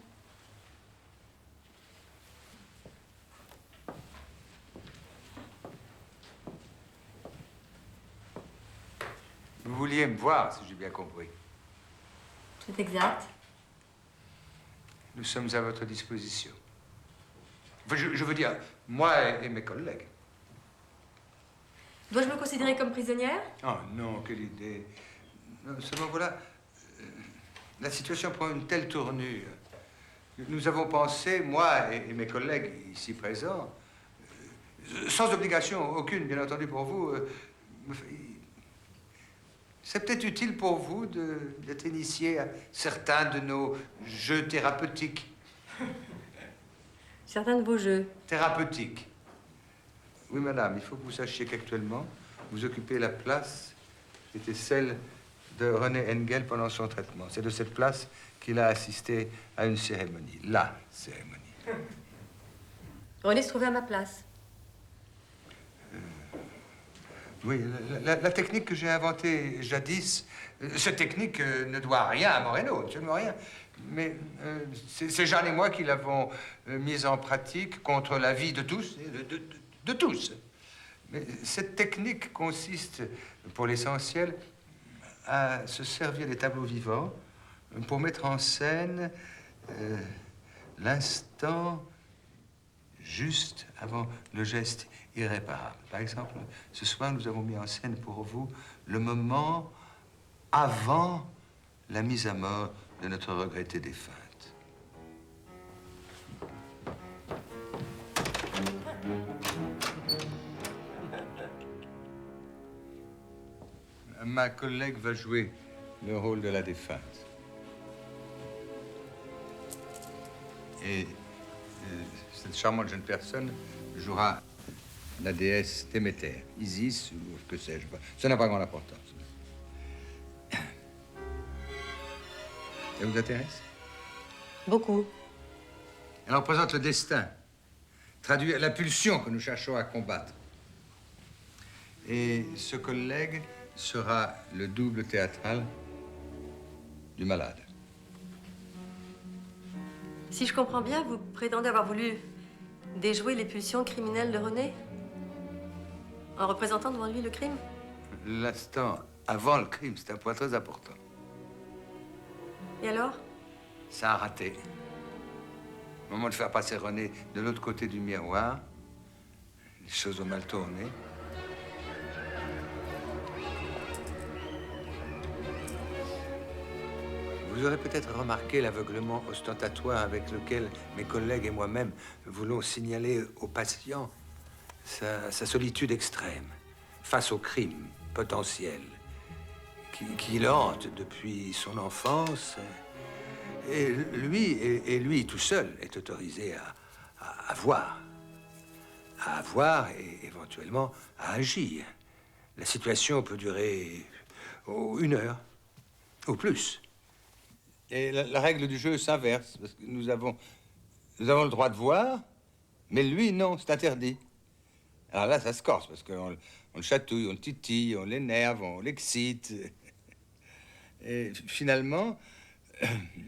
Vous vouliez me voir, si j'ai bien compris. C'est exact. Nous sommes à votre disposition. Enfin, je veux dire, moi et mes collègues. Dois-je me considérer comme prisonnière? Oh non, quelle idée. Non, seulement voilà, la situation prend une telle tournure. Nous avons pensé, moi et mes collègues ici présents, sans obligation aucune, bien entendu, pour vous, c'est peut-être utile pour vous d'être initié à certains de nos jeux thérapeutiques. Certains de vos jeux. Thérapeutiques. Oui, madame, il faut que vous sachiez qu'actuellement, vous occupez la place qui était celle de René Engel pendant son traitement. C'est de cette place qu'il a assisté à une cérémonie. La cérémonie. René se trouvait à ma place. Oui, la technique que j'ai inventée jadis, cette technique ne doit rien à Moreno, absolument rien. Mais c'est Jeanne et moi qui l'avons mise en pratique contre l'avis de tous, de tous. Mais cette technique consiste, pour l'essentiel, à se servir des tableaux vivants pour mettre en scène l'instant juste avant le geste irréparable. Par exemple, ce soir, nous avons mis en scène pour vous le moment avant la mise à mort de notre regrettée défunte. Ma collègue va jouer le rôle de la défunte. Et cette charmante jeune personne jouera la déesse Déméter, Isis, ou que sais-je. Ça n'a pas grande importance. Ça vous intéresse? Beaucoup. Elle représente le destin, traduit la pulsion que nous cherchons à combattre. Et ce collègue sera le double théâtral du malade. Si je comprends bien, vous prétendez avoir voulu déjouer les pulsions criminelles de René en représentant devant lui le crime? L'instant avant le crime, c'est un point très important. Et alors? Ça a raté. Au moment de faire passer René de l'autre côté du miroir, les choses ont mal tourné. Vous aurez peut-être remarqué l'aveuglement ostentatoire avec lequel mes collègues et moi-même voulons signaler au patient sa solitude extrême face au crime potentiel qui le hante depuis son enfance. Et lui tout seul est autorisé à voir et éventuellement à agir. La situation peut durer 1 heure, ou plus. Et la règle du jeu s'inverse, parce que nous avons le droit de voir, mais lui, non, c'est interdit. Alors là, ça se corse, parce qu'on le chatouille, on le titille, on l'énerve, on l'excite. Et finalement,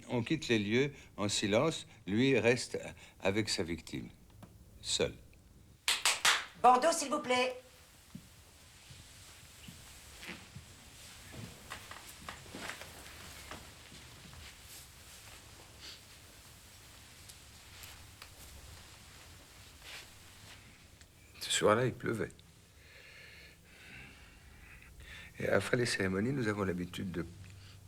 on quitte les lieux en silence. Lui reste avec sa victime, seul. Bordeaux, s'il vous plaît. Ce soir-là, il pleuvait. Et après les cérémonies, nous avons l'habitude de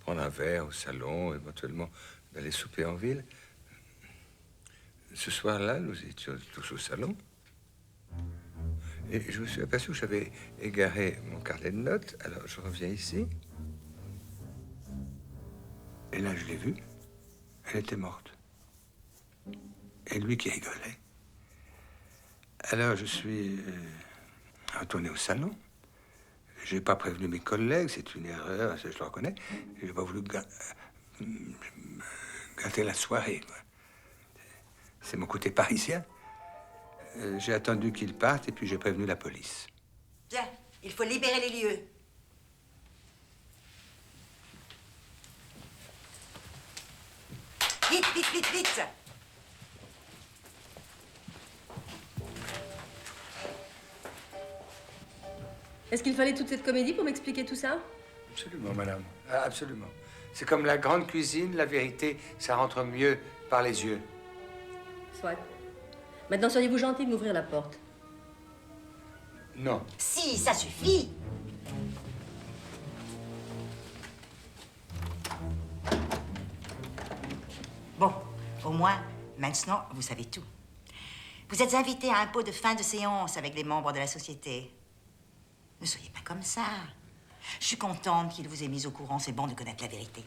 prendre un verre au salon, éventuellement d'aller souper en ville. Ce soir-là, nous étions tous au salon. Et je me suis aperçu que j'avais égaré mon carnet de notes. Alors, je reviens ici. Et là, je l'ai vue. Elle était morte. Et lui qui rigolait. Alors, je suis retourné au salon. J'ai pas prévenu mes collègues, c'est une erreur, ça, je le reconnais. J'ai pas voulu gâter la soirée, quoi. C'est mon côté parisien. J'ai attendu qu'il parte et puis j'ai prévenu la police. Bien, il faut libérer les lieux. Vite, vite, vite, vite. Est-ce qu'il fallait toute cette comédie pour m'expliquer tout ça? Absolument, madame. Ah, absolument. C'est comme la grande cuisine, la vérité, ça rentre mieux par les yeux. Soit. Maintenant, seriez-vous gentil de m'ouvrir la porte? Non. Si, ça suffit. Bon, au moins, maintenant, vous savez tout. Vous êtes invité à un pot de fin de séance avec les membres de la société. Ne soyez pas comme ça. Je suis contente qu'il vous ait mis au courant. C'est bon de connaître la vérité.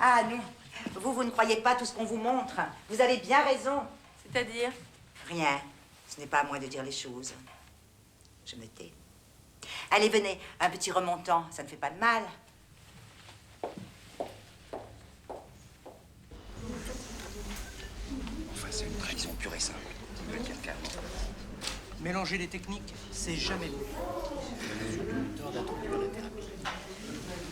Ah non, vous ne croyez pas tout ce qu'on vous montre. Vous avez bien raison. C'est-à-dire? Rien. Ce n'est pas à moi de dire les choses. Je me tais. Allez, venez. Un petit remontant, ça ne fait pas de mal. Enfin, c'est une trahison pure et simple. Quelqu'un. Mélanger les techniques, c'est jamais bon.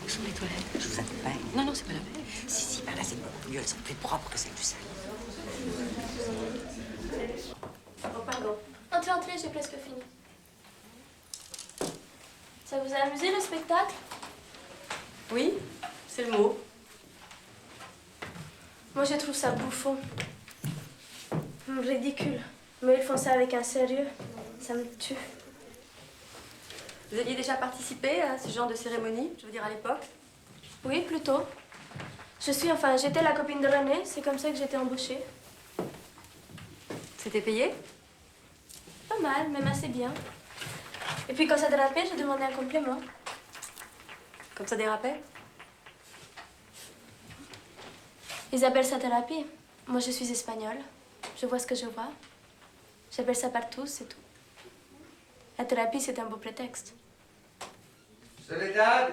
Où sont les toilettes? Je vous accompagne. Non, non, c'est pas la peine. Si, par là, c'est beaucoup mieux. Elles sont plus propres que celles du salon. Oh, pardon. Entrez, entrez, j'ai presque fini. Ça vous a amusé, le spectacle? Oui, c'est le mot. Moi, je trouve ça bouffon. Ridicule. Mais ils font ça avec un sérieux. Ça me tue. Vous aviez déjà participé à ce genre de cérémonie, je veux dire à l'époque? Oui, plutôt. J'étais la copine de René. C'est comme ça que j'étais embauchée. C'était payé? Pas mal, même assez bien. Et puis quand ça dérapait, j'ai demandé un complément. Comme ça dérapait? Ils appellent ça thérapie. Moi, je suis espagnole. Je vois ce que je vois. J'appelle ça partout, c'est tout. La thérapie, c'est un beau prétexte. Soledad,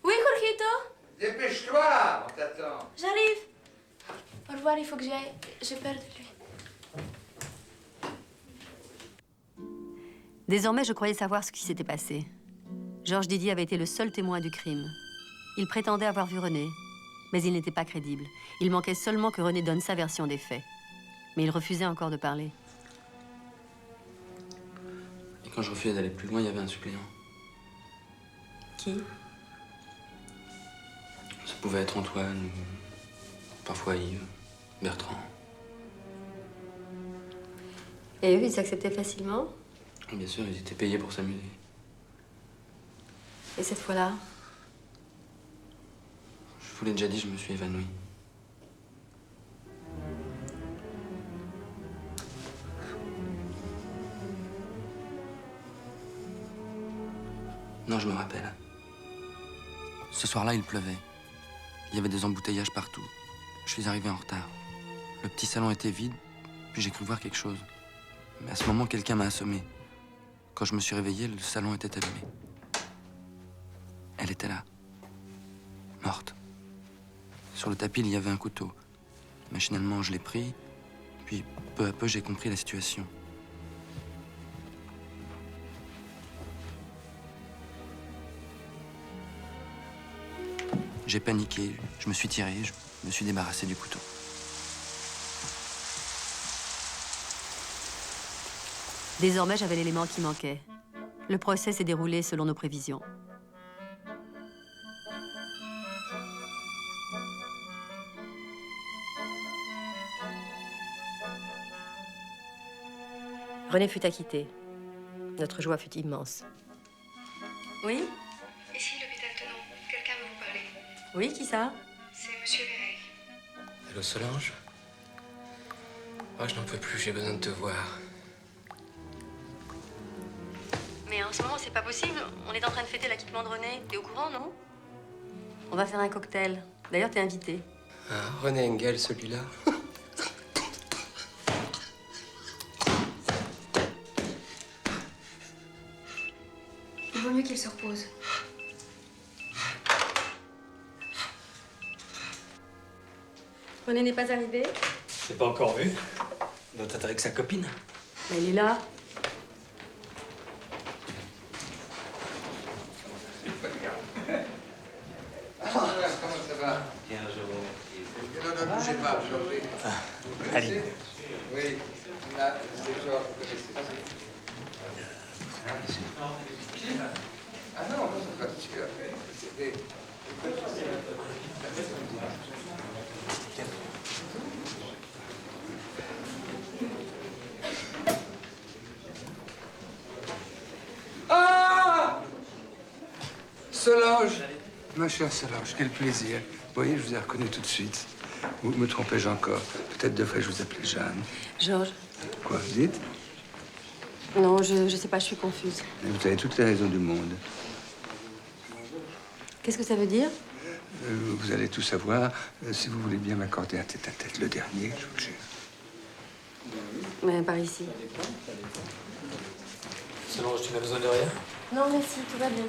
Oui, Jorgito? dépêche-toi, on t'attend. J'arrive. Au revoir, il faut que j'y aille. J'ai peur de lui. Désormais, je croyais savoir ce qui s'était passé. Georges Didier avait été le seul témoin du crime. Il prétendait avoir vu René, mais il n'était pas crédible. Il manquait seulement que René donne sa version des faits. Mais il refusait encore de parler. Et quand je refusais d'aller plus loin, il y avait un suppléant. Qui? Ça pouvait être Antoine, ou parfois Yves, Bertrand. Et eux, ils acceptaient facilement? Bien sûr, ils étaient payés pour s'amuser. Et cette fois-là? Je vous l'ai déjà dit, je me suis évanoui. Non, je me rappelle. Ce soir-là, il pleuvait. Il y avait des embouteillages partout. Je suis arrivé en retard. Le petit salon était vide, puis j'ai cru voir quelque chose. Mais à ce moment, quelqu'un m'a assommé. Quand je me suis réveillé, le salon était allumé. Elle était là, morte. Sur le tapis, il y avait un couteau. Machinalement, je l'ai pris, puis peu à peu, j'ai compris la situation. J'ai paniqué, je me suis tiré, je me suis débarrassé du couteau. Désormais, j'avais l'élément qui manquait. Le procès s'est déroulé selon nos prévisions. René fut acquitté. Notre joie fut immense. Oui? Ici l'hôpital Tenon. Quelqu'un veut vous parler. Oui, qui ça? C'est Monsieur Véreil. Allô, Solange? Oh, je n'en peux plus, j'ai besoin de te voir. Mais en ce moment, c'est pas possible. On est en train de fêter l'acquittement de René. T'es au courant, non? On va faire un cocktail. D'ailleurs, t'es invité. Ah, René Engel, celui-là? Il vaut mieux qu'il se repose. René n'est pas arrivé? C'est pas encore vu. Il doit être avec sa copine. Mais il est là. Comment ça va? Bien, je vous remercie. Non, ne bougez pas, Georges. Allez. Oui, là, c'est Georges, vous connaissez. Ah non, c'est pas sûr. Ah! Solange! Ma chère Solange, quel plaisir. Vous voyez, je vous ai reconnu tout de suite. Vous me trompez-je encore? Peut-être devrais-je vous appeler Jeanne. Georges. Quoi, vous dites? Non, je sais pas, je suis confuse. Vous avez toutes les raisons du monde. Qu'est-ce que ça veut dire? Vous allez tout savoir. Si vous voulez bien m'accorder un tête-à-tête, le dernier, je vous le jure. Mais par ici. Solange, tu n'as besoin de rien? Non, merci, tout va bien.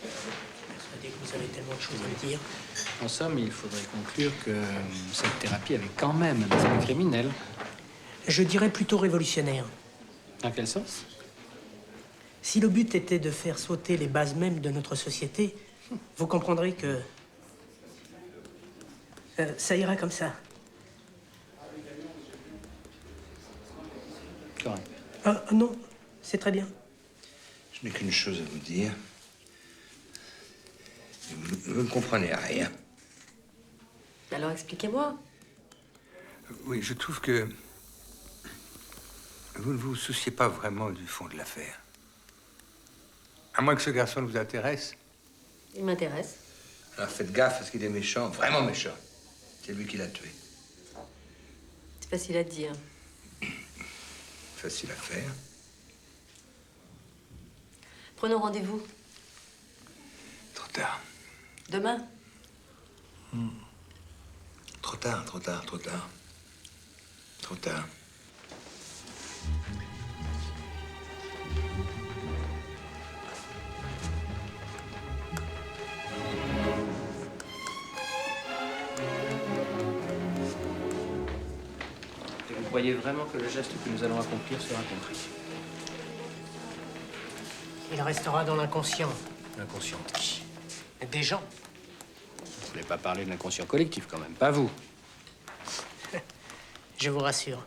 Persuadé que vous avez tellement de choses à me dire. En somme, il faudrait conclure que cette thérapie avait quand même un aspect criminel. Je dirais plutôt révolutionnaire. Dans quel sens? Si le but était de faire sauter les bases mêmes de notre société, vous comprendrez que ça ira comme ça. Correct. Ah non, c'est très bien. Je n'ai qu'une chose à vous dire. Vous ne comprenez rien. Alors expliquez-moi. Oui, je trouve que vous ne vous souciez pas vraiment du fond de l'affaire. À moins que ce garçon ne vous intéresse. Il m'intéresse. Alors faites gaffe parce qu'il est méchant, vraiment méchant. C'est lui qui l'a tué. C'est facile à dire. Facile à faire. Prenons rendez-vous. Trop tard. Demain. Trop tard, trop tard, trop tard. Trop tard. Et vous croyez vraiment que le geste que nous allons accomplir sera compris? Il restera dans l'inconscient. L'inconscient. Des gens. Vous ne voulez pas parler de l'inconscient collectif, quand même, pas vous. Je vous rassure.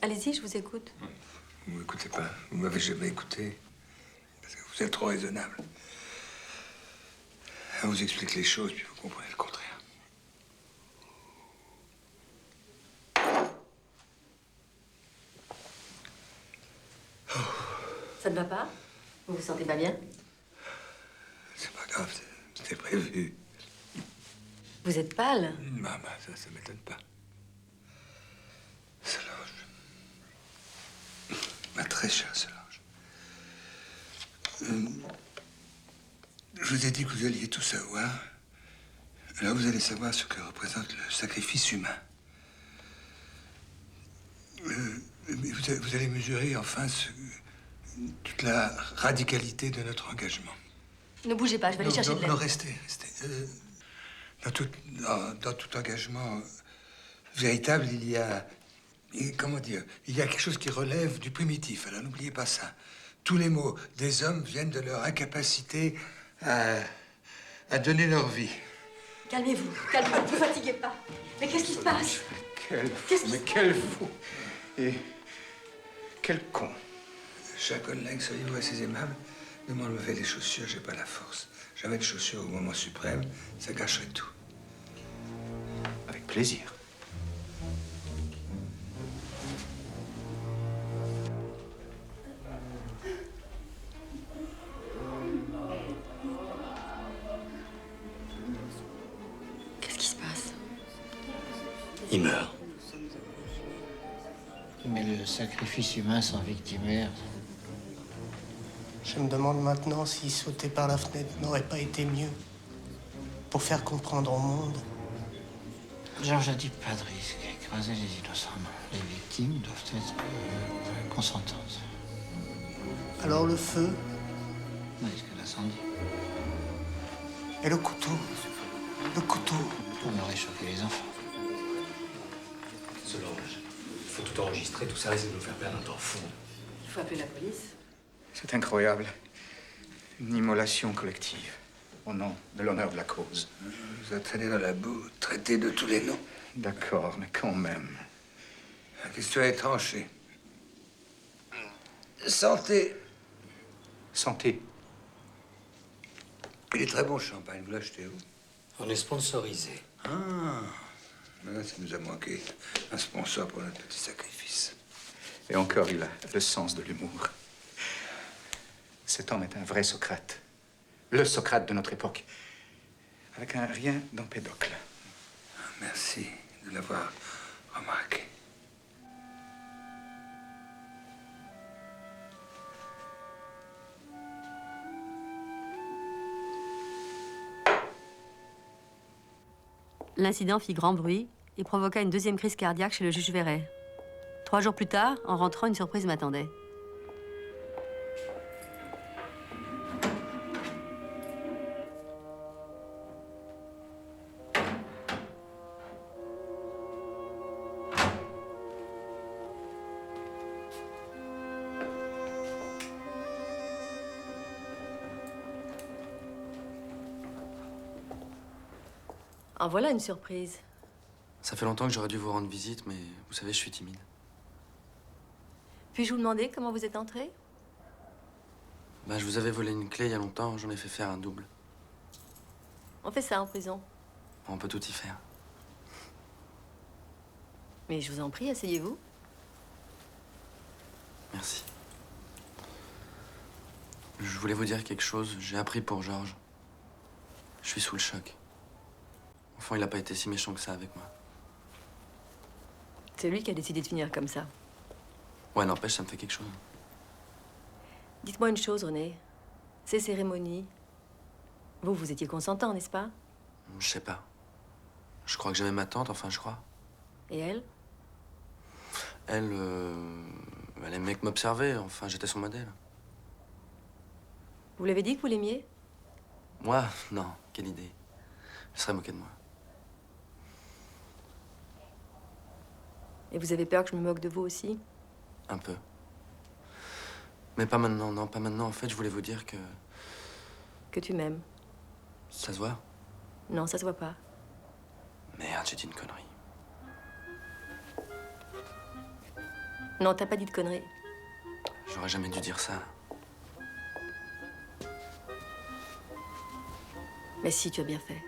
Allez-y, je vous écoute. Vous m'écoutez pas. Vous m'avez jamais écouté. Parce que vous êtes trop raisonnable. On vous explique les choses, puis vous comprenez le contraire. Ça ne va pas? Vous vous sentez pas bien? C'est pas grave, c'était prévu. Vous êtes pâle. Bah, ça m'étonne pas. Solange. Ma très chère Solange. Je vous ai dit que vous alliez tout savoir. Alors vous allez savoir ce que représente le sacrifice humain. Mais vous allez mesurer enfin toute la radicalité de notre engagement. Ne bougez pas, je vais aller chercher de l'aide. Non, restez. Dans tout engagement véritable, il y a... Comment dire? Il y a quelque chose qui relève du primitif. Alors n'oubliez pas ça. Tous les maux des hommes viennent de leur incapacité à à donner leur vie. Calmez-vous, calmez-vous, ne vous fatiguez pas. Mais qu'est-ce qui se passe? Quel fou. Et quel con. Cher collègue, soyez-vous assez aimable de m'enlever les chaussures, j'ai pas la force. Jamais de chaussures au moment suprême, ça gâcherait tout. Avec plaisir. Qu'est-ce qui se passe? Il meurt. Mais le sacrifice humain sans victimaire... Je me demande maintenant si sauter par la fenêtre n'aurait pas été mieux. Pour faire comprendre au monde. Georges a dit pas de risque. Écraser les innocents, non. Les victimes doivent être consentantes. Alors le feu Le risque d'incendie. et le couteau. Le couteau. On aurait choqué les enfants. Solange, il faut tout enregistrer, tout ça risque de nous faire perdre un temps fou. Il faut appeler la police. C'est incroyable. Une immolation collective. Au nom de l'honneur de la cause. Vous êtes traîné dans la boue, traité de tous les noms. D'accord, mais quand même. La question est tranchée. Santé. Santé. Il est très bon champagne, vous l'achetez où? On est sponsorisé. Ah, maintenant ça nous a manqué un sponsor pour notre petit sacrifice. Et encore, il a le sens de l'humour. Cet homme est un vrai Socrate. Le Socrate de notre époque. Avec un rien d'Empédocle. Merci de l'avoir remarqué. L'incident fit grand bruit et provoqua une deuxième crise cardiaque chez le juge Verret. 3 jours plus tard, en rentrant, une surprise m'attendait. En voilà une surprise. Ça fait longtemps que j'aurais dû vous rendre visite, mais vous savez, je suis timide. Puis-je vous demander comment vous êtes entré? Bah, je vous avais volé une clé il y a longtemps, j'en ai fait faire un double. On fait ça en prison. On peut tout y faire. Mais je vous en prie, asseyez-vous. Merci. Je voulais vous dire quelque chose. J'ai appris pour Georges. Je suis sous le choc. Enfin, il n'a pas été si méchant que ça avec moi. C'est lui qui a décidé de finir comme ça. Ouais, n'empêche, ça me fait quelque chose. Dites-moi une chose, René. Ces cérémonies, vous étiez consentant, n'est-ce pas? Je sais pas. Je crois que j'aimais ma tante, enfin, je crois. Et elle? Elle, elle aimait que m'observer, enfin, j'étais son modèle. Vous l'avez dit que vous l'aimiez? Moi, non, quelle idée. Elle serait moquée de moi. Et vous avez peur que je me moque de vous aussi? Un peu. Mais pas maintenant, non, pas maintenant. En fait, je voulais vous dire que... Que tu m'aimes. Ça se voit? Non, ça se voit pas. Merde, j'ai dit une connerie. Non, t'as pas dit de conneries. J'aurais jamais dû dire ça. Mais si, tu as bien fait.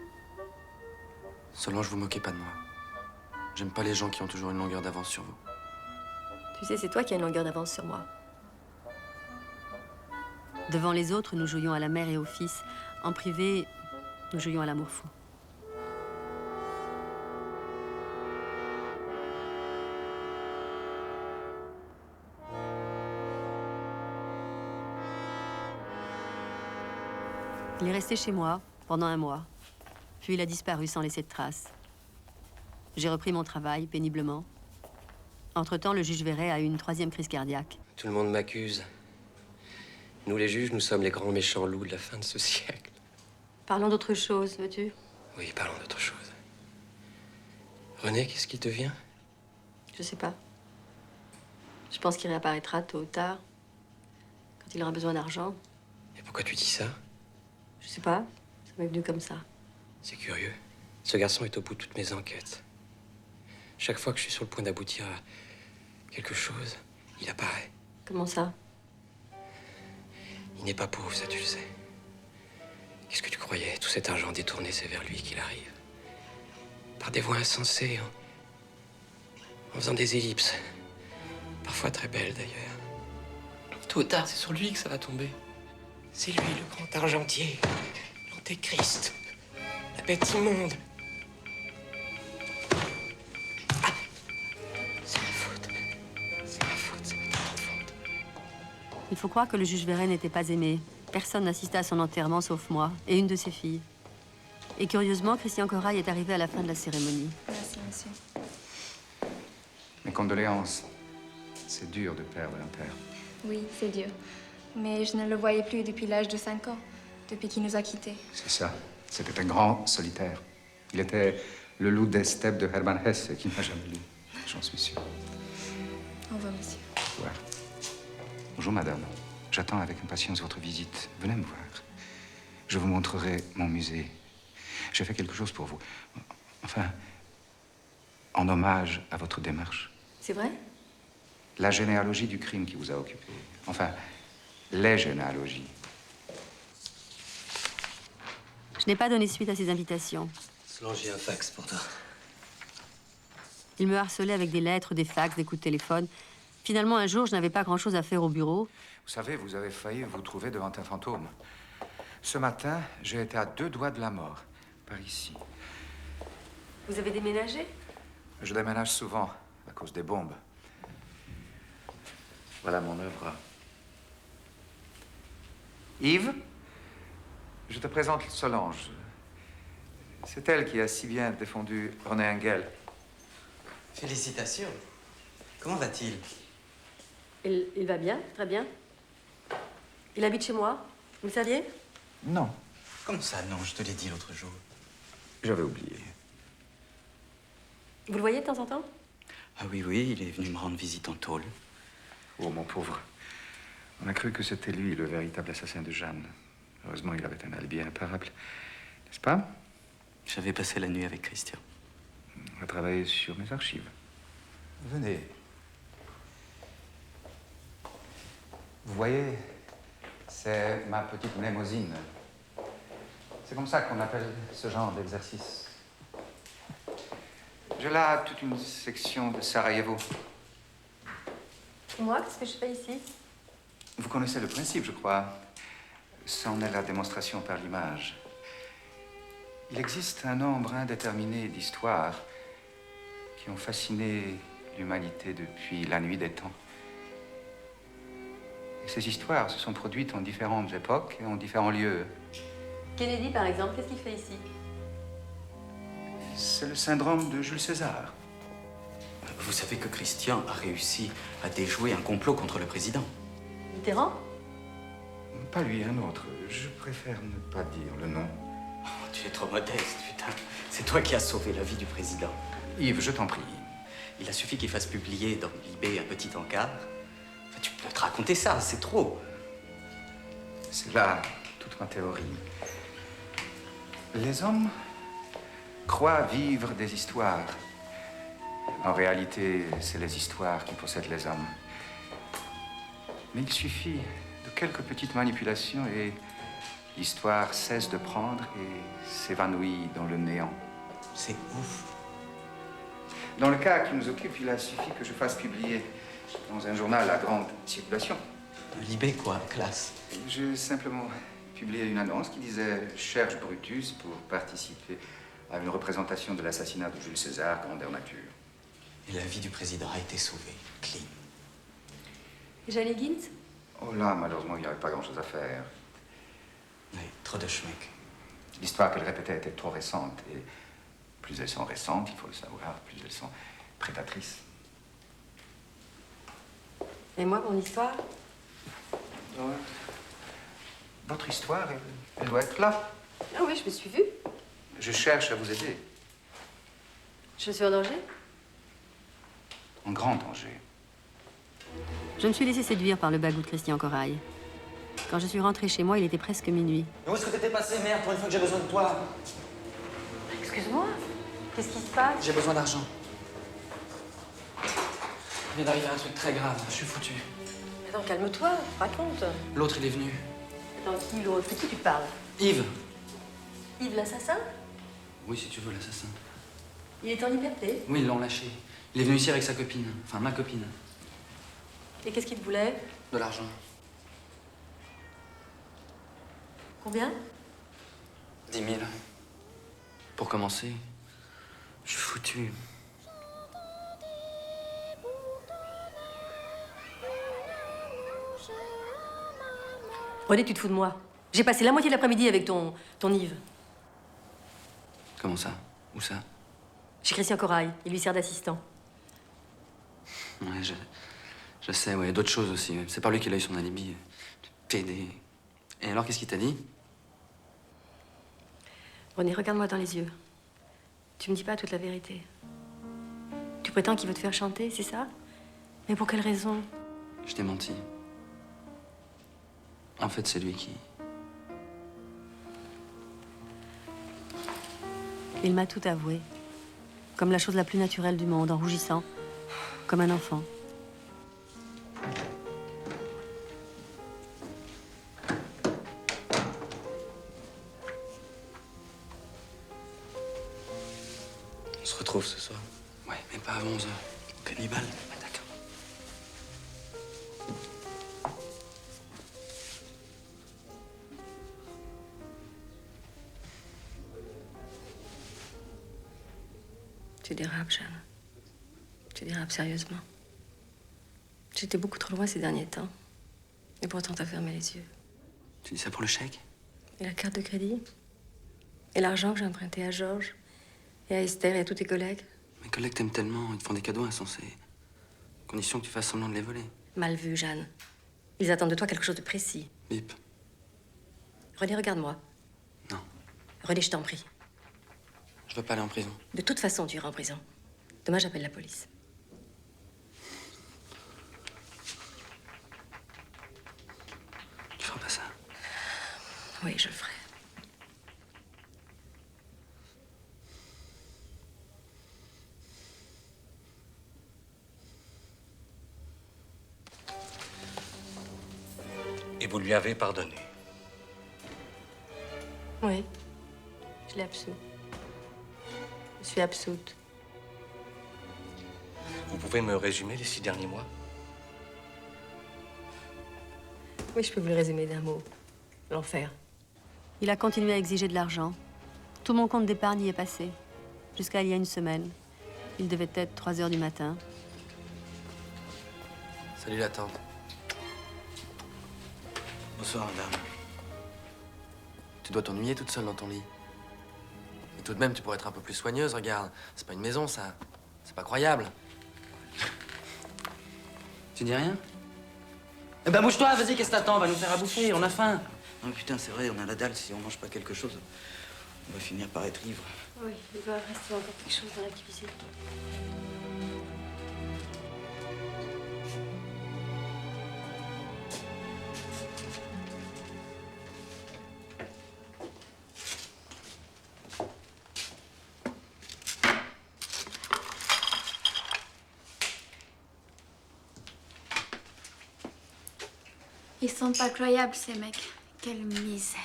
Solange, vous moquez pas de moi. J'aime pas les gens qui ont toujours une longueur d'avance sur vous. Tu sais, c'est toi qui as une longueur d'avance sur moi. Devant les autres, nous jouions à la mère et au fils. En privé, nous jouions à l'amour fou. Il est resté chez moi pendant 1 mois. Puis il a disparu sans laisser de traces. J'ai repris mon travail péniblement. Entre-temps, le juge Verret a eu une 3e crise cardiaque. Tout le monde m'accuse. Nous, les juges, nous sommes les grands méchants loups de la fin de ce siècle. Parlons d'autre chose, veux-tu? Oui, parlons d'autre chose. René, qu'est-ce qui te vient? Je sais pas. Je pense qu'il réapparaîtra tôt ou tard, quand il aura besoin d'argent. Et pourquoi tu dis ça? Je sais pas. Ça m'est venu comme ça. C'est curieux. Ce garçon est au bout de toutes mes enquêtes. Chaque fois que je suis sur le point d'aboutir à quelque chose, il apparaît. Comment ça? Il n'est pas pauvre, ça tu le sais. Qu'est-ce que tu croyais? Tout cet argent détourné, c'est vers lui qu'il arrive. Par des voies insensées, en faisant des ellipses. Parfois très belles, d'ailleurs. Tôt ou tard, c'est sur lui que ça va tomber. C'est lui, le grand argentier. L'antéchrist. La bête immonde. Ah, c'est ma faute. C'est ma faute, c'est ma grande faute. Il faut croire que le juge Verret n'était pas aimé. Personne n'assista à son enterrement sauf moi et une de ses filles. Et curieusement, Christian Corail est arrivé à la fin de la cérémonie. Merci, monsieur. Mes condoléances. C'est dur de perdre un père. Oui, c'est dur. Mais je ne le voyais plus depuis l'âge de 5 ans, depuis qu'il nous a quittés. C'est ça. C'était un grand solitaire. Il était le loup des steppes de Hermann Hesse qui n'a jamais lu. J'en suis sûr. Au revoir, monsieur. Au revoir. Bonjour, madame. J'attends avec impatience votre visite. Venez me voir. Je vous montrerai mon musée. J'ai fait quelque chose pour vous. Enfin, en hommage à votre démarche. C'est vrai? La généalogie du crime qui vous a occupé. Enfin, les généalogies. Je n'ai pas donné suite à ses invitations. Solange, j'ai un fax pour toi. Il me harcelait avec des lettres, des fax, des coups de téléphone. Finalement, un jour, je n'avais pas grand-chose à faire au bureau. Vous savez, vous avez failli vous trouver devant un fantôme. Ce matin, j'ai été à 2 doigts de la mort, par ici. Vous avez déménagé? Je déménage souvent, à cause des bombes. Voilà mon œuvre. Yves, je te présente Solange. C'est elle qui a si bien défendu René Engel. Félicitations. Comment va-t-il? Il va bien, très bien. Il habite chez moi. Vous le saviez? Non. Comment ça, non? Je te l'ai dit l'autre jour. J'avais oublié. Vous le voyez de temps en temps? Ah oui, oui, il est venu me rendre visite en tôle. Oh, mon pauvre. On a cru que c'était lui, le véritable assassin de Jeanne. Heureusement, il avait un alibi imparable. N'est-ce pas? J'avais passé la nuit avec Christian. On va travailler sur mes archives. Venez. Vous voyez, c'est ma petite mnémosyne. C'est comme ça qu'on appelle ce genre d'exercice. J'ai là toute une section de Sarajevo. Moi, qu'est-ce que je fais ici? Vous connaissez le principe, je crois. C'en est la démonstration par l'image. Il existe un nombre indéterminé d'histoires qui ont fasciné l'humanité depuis la nuit des temps. Et ces histoires se sont produites en différentes époques et en différents lieux. Kennedy, par exemple, qu'est-ce qu'il fait ici? C'est le syndrome de Jules César. Vous savez que Christian a réussi à déjouer un complot contre le président. Mitterrand? Pas lui, un autre. Je préfère ne pas dire le nom. Oh, tu es trop modeste, putain. C'est toi qui as sauvé la vie du président. Yves, je t'en prie. Il a suffi qu'il fasse publier dans Libé un petit encart. Enfin, tu peux te raconter ça, c'est trop. C'est là toute ma théorie. Les hommes croient vivre des histoires. En réalité, c'est les histoires qui possèdent les hommes. Mais il suffit de quelques petites manipulations et l'histoire cesse de prendre et s'évanouit dans le néant. C'est ouf. Dans le cas qui nous occupe, il a suffi que je fasse publier dans un journal à grande circulation. Libé, quoi, classe. J'ai simplement publié une annonce qui disait « Cherche Brutus pour participer à une représentation de l'assassinat de Jules César, grandeur nature ». Et la vie du président a été sauvée, clean. Et Jeanne Higgins? Oh là, malheureusement, il n'y avait pas grand-chose à faire. Oui, trop de schmeck. L'histoire qu'elle répétait était trop récente. Et plus elles sont récentes, il faut le savoir, plus elles sont prédatrices. Et moi, mon histoire? Ouais. Votre histoire, elle doit être là. Ah oui, je me suis vue. Je cherche à vous aider. Je suis en danger? En grand danger. Je me suis laissé séduire par le bagout de Christian Corail. Quand je suis rentrée chez moi, il était presque minuit. Mais où est-ce que t'étais passé, merde, pour une fois que j'ai besoin de toi? Excuse-moi, qu'est-ce qui se passe? J'ai besoin d'argent. Il vient d'arriver un truc très grave, je suis foutu. Attends, calme-toi, raconte. L'autre, il est venu. Attends, qui l'autre? De qui tu parles? Yves. Yves l'assassin? Oui, si tu veux, l'assassin. Il est en liberté? Oui, ils l'ont lâché. Il est venu ici avec sa copine. Enfin, ma copine. Et qu'est-ce qu'il te voulait? De l'argent. Combien? 10 000. Pour commencer, je suis foutu. René, tu te fous de moi. J'ai passé la moitié de l'après-midi avec ton Yves. Comment ça? Où ça? Chez Christian Corail. Il lui sert d'assistant. Ouais, je sais, ouais, d'autres choses aussi. C'est par lui qu'il a eu son alibi. PD. Et alors, qu'est-ce qu'il t'a dit? René, regarde-moi dans les yeux. Tu me dis pas toute la vérité. Tu prétends qu'il veut te faire chanter, c'est ça? Mais pour quelle raison? Je t'ai menti. En fait, c'est lui qui... Il m'a tout avoué. Comme la chose la plus naturelle du monde, en rougissant. Comme un enfant. On se retrouve ce soir? Ouais, mais pas avant 11h. Cannibale? Ouais, d'accord. Tu dérapes, Jeanne. Tu dérapes sérieusement. J'étais beaucoup trop loin ces derniers temps. Et pourtant, t'as fermé les yeux. Tu dis ça pour le chèque? Et la carte de crédit? Et l'argent que j'ai emprunté à Georges? Et à Esther et à tous tes collègues? Mes collègues t'aiment tellement, ils te font des cadeaux insensés. Condition que tu fasses semblant de les voler. Mal vu, Jeanne. Ils attendent de toi quelque chose de précis. Bip. René, regarde-moi. Non. René, je t'en prie. Je veux pas aller en prison. De toute façon, tu iras en prison. Demain, j'appelle la police. Tu feras pas ça? Oui, je le ferai. Et vous lui avez pardonné? Oui. Je l'ai absous. Je suis absoute. Vous pouvez me résumer les 6 derniers mois? Oui, je peux vous le résumer d'un mot. L'enfer. Il a continué à exiger de l'argent. Tout mon compte d'épargne y est passé. Jusqu'à il y a une semaine. Il devait être 3 heures du matin. Salut la tante. Bonsoir, madame. Tu dois t'ennuyer toute seule dans ton lit. Et tout de même, tu pourrais être un peu plus soigneuse, regarde. C'est pas une maison, ça. C'est pas croyable. Tu dis rien? Eh ben, bouge-toi, vas-y, qu'est-ce que t'attends? On va nous faire à bouffer, on a faim. Non, mais putain, c'est vrai, on a la dalle. Si on mange pas quelque chose, on va finir par être ivre. Oui, il doit rester encore quelque chose dans la cuisine. Ils sont pas croyables, ces mecs. Quelle misère.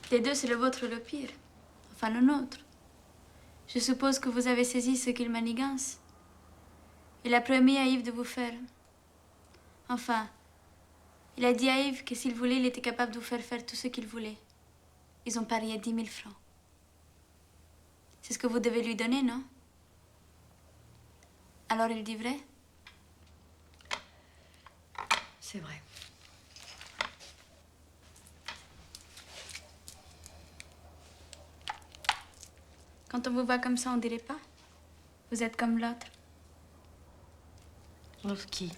Des deux, c'est le vôtre le pire. Enfin, le nôtre. Je suppose que vous avez saisi ce qu'il manigance. Il a promis à Yves de vous faire. Enfin, il a dit à Yves que s'il voulait, il était capable de vous faire tout ce qu'il voulait. Ils ont parié 10 000 francs. C'est ce que vous devez lui donner, non? Alors il dit vrai? C'est vrai. Quand on vous voit comme ça, on dirait pas. Vous êtes comme l'autre. L'autre qui?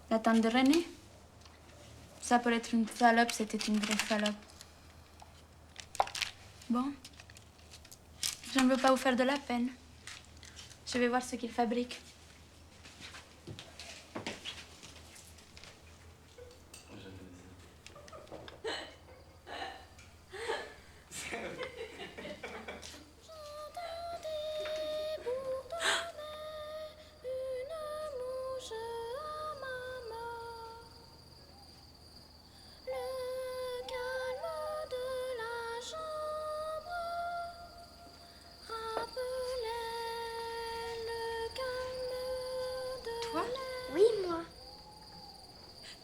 La tante de René. Ça, pour être une salope, c'était une vraie salope. Bon. Je ne veux pas vous faire de la peine. Je vais voir ce qu'il fabrique.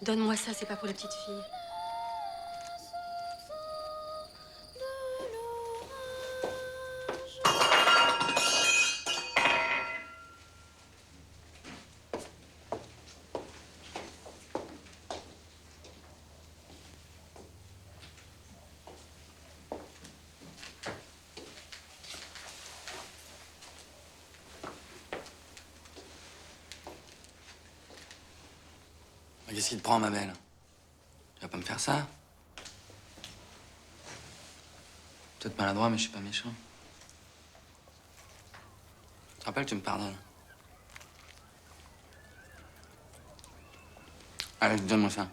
Donne-moi ça, c'est pas pour les petites filles. Qu'est-ce qui te prend, ma belle? Tu vas pas me faire ça? Peut-être maladroit, mais je suis pas méchant. Tu te rappelles, tu me pardonnes. Allez, donne-moi ça.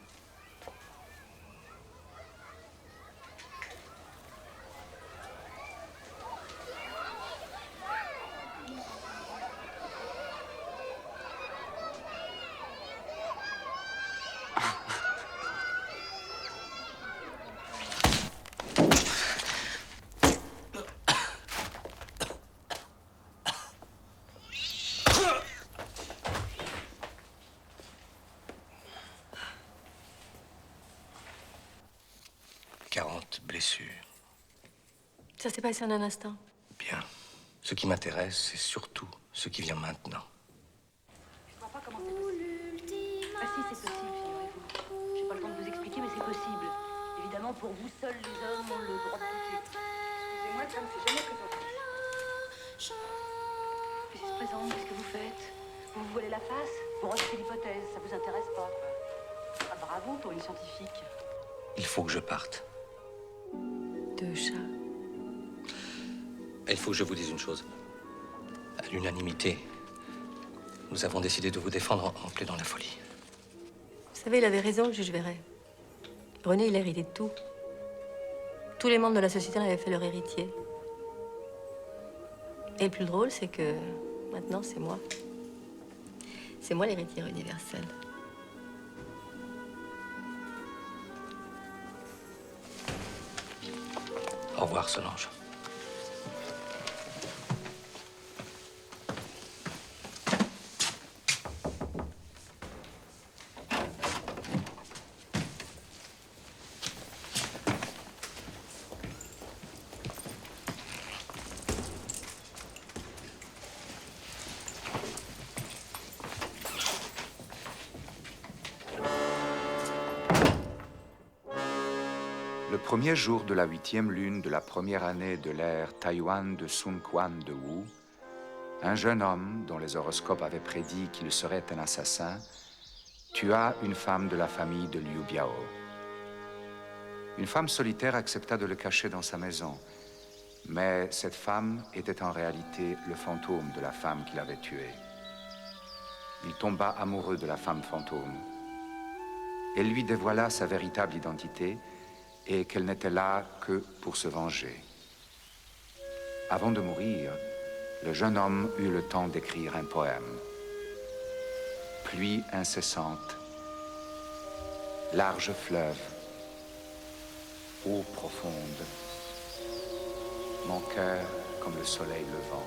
Blessures. Ça s'est passé en un instant. Bien. Ce qui m'intéresse, c'est surtout ce qui vient maintenant. Je vois pas comment c'est possible. Ah si, c'est possible, figurez-vous. J'ai pas le temps de vous expliquer, mais c'est possible. Évidemment, pour vous, seuls les hommes ont le droit de toucher. Excusez-moi, ça me fait jamais présenter. Qu'est-ce qui se présente? Qu'est-ce que vous faites? Vous vous voilez la face? Vous rejetez l'hypothèse, ça vous intéresse pas. Ah, bravo pour une scientifique. Il faut que je parte. Deux chats. Il faut que je vous dise une chose. À l'unanimité, nous avons décidé de vous défendre en plaidant la folie. Vous savez, il avait raison, le juge Verret. René, il a hérité de tout. Tous les membres de la société en avaient fait leur héritier. Et le plus drôle, c'est que maintenant, c'est moi. C'est moi l'héritière universelle. Au revoir, Solange. Le premier jour de la 8e lune de la première année de l'ère Taiyuan de Sun Quan de Wu, un jeune homme, dont les horoscopes avaient prédit qu'il serait un assassin, tua une femme de la famille de Liu Biao. Une femme solitaire accepta de le cacher dans sa maison, mais cette femme était en réalité le fantôme de la femme qu'il avait tuée. Il tomba amoureux de la femme fantôme. Elle lui dévoila sa véritable identité et qu'elle n'était là que pour se venger. Avant de mourir, le jeune homme eut le temps d'écrire un poème. Pluie incessante, large fleuve, eau profonde, mon cœur comme le soleil levant.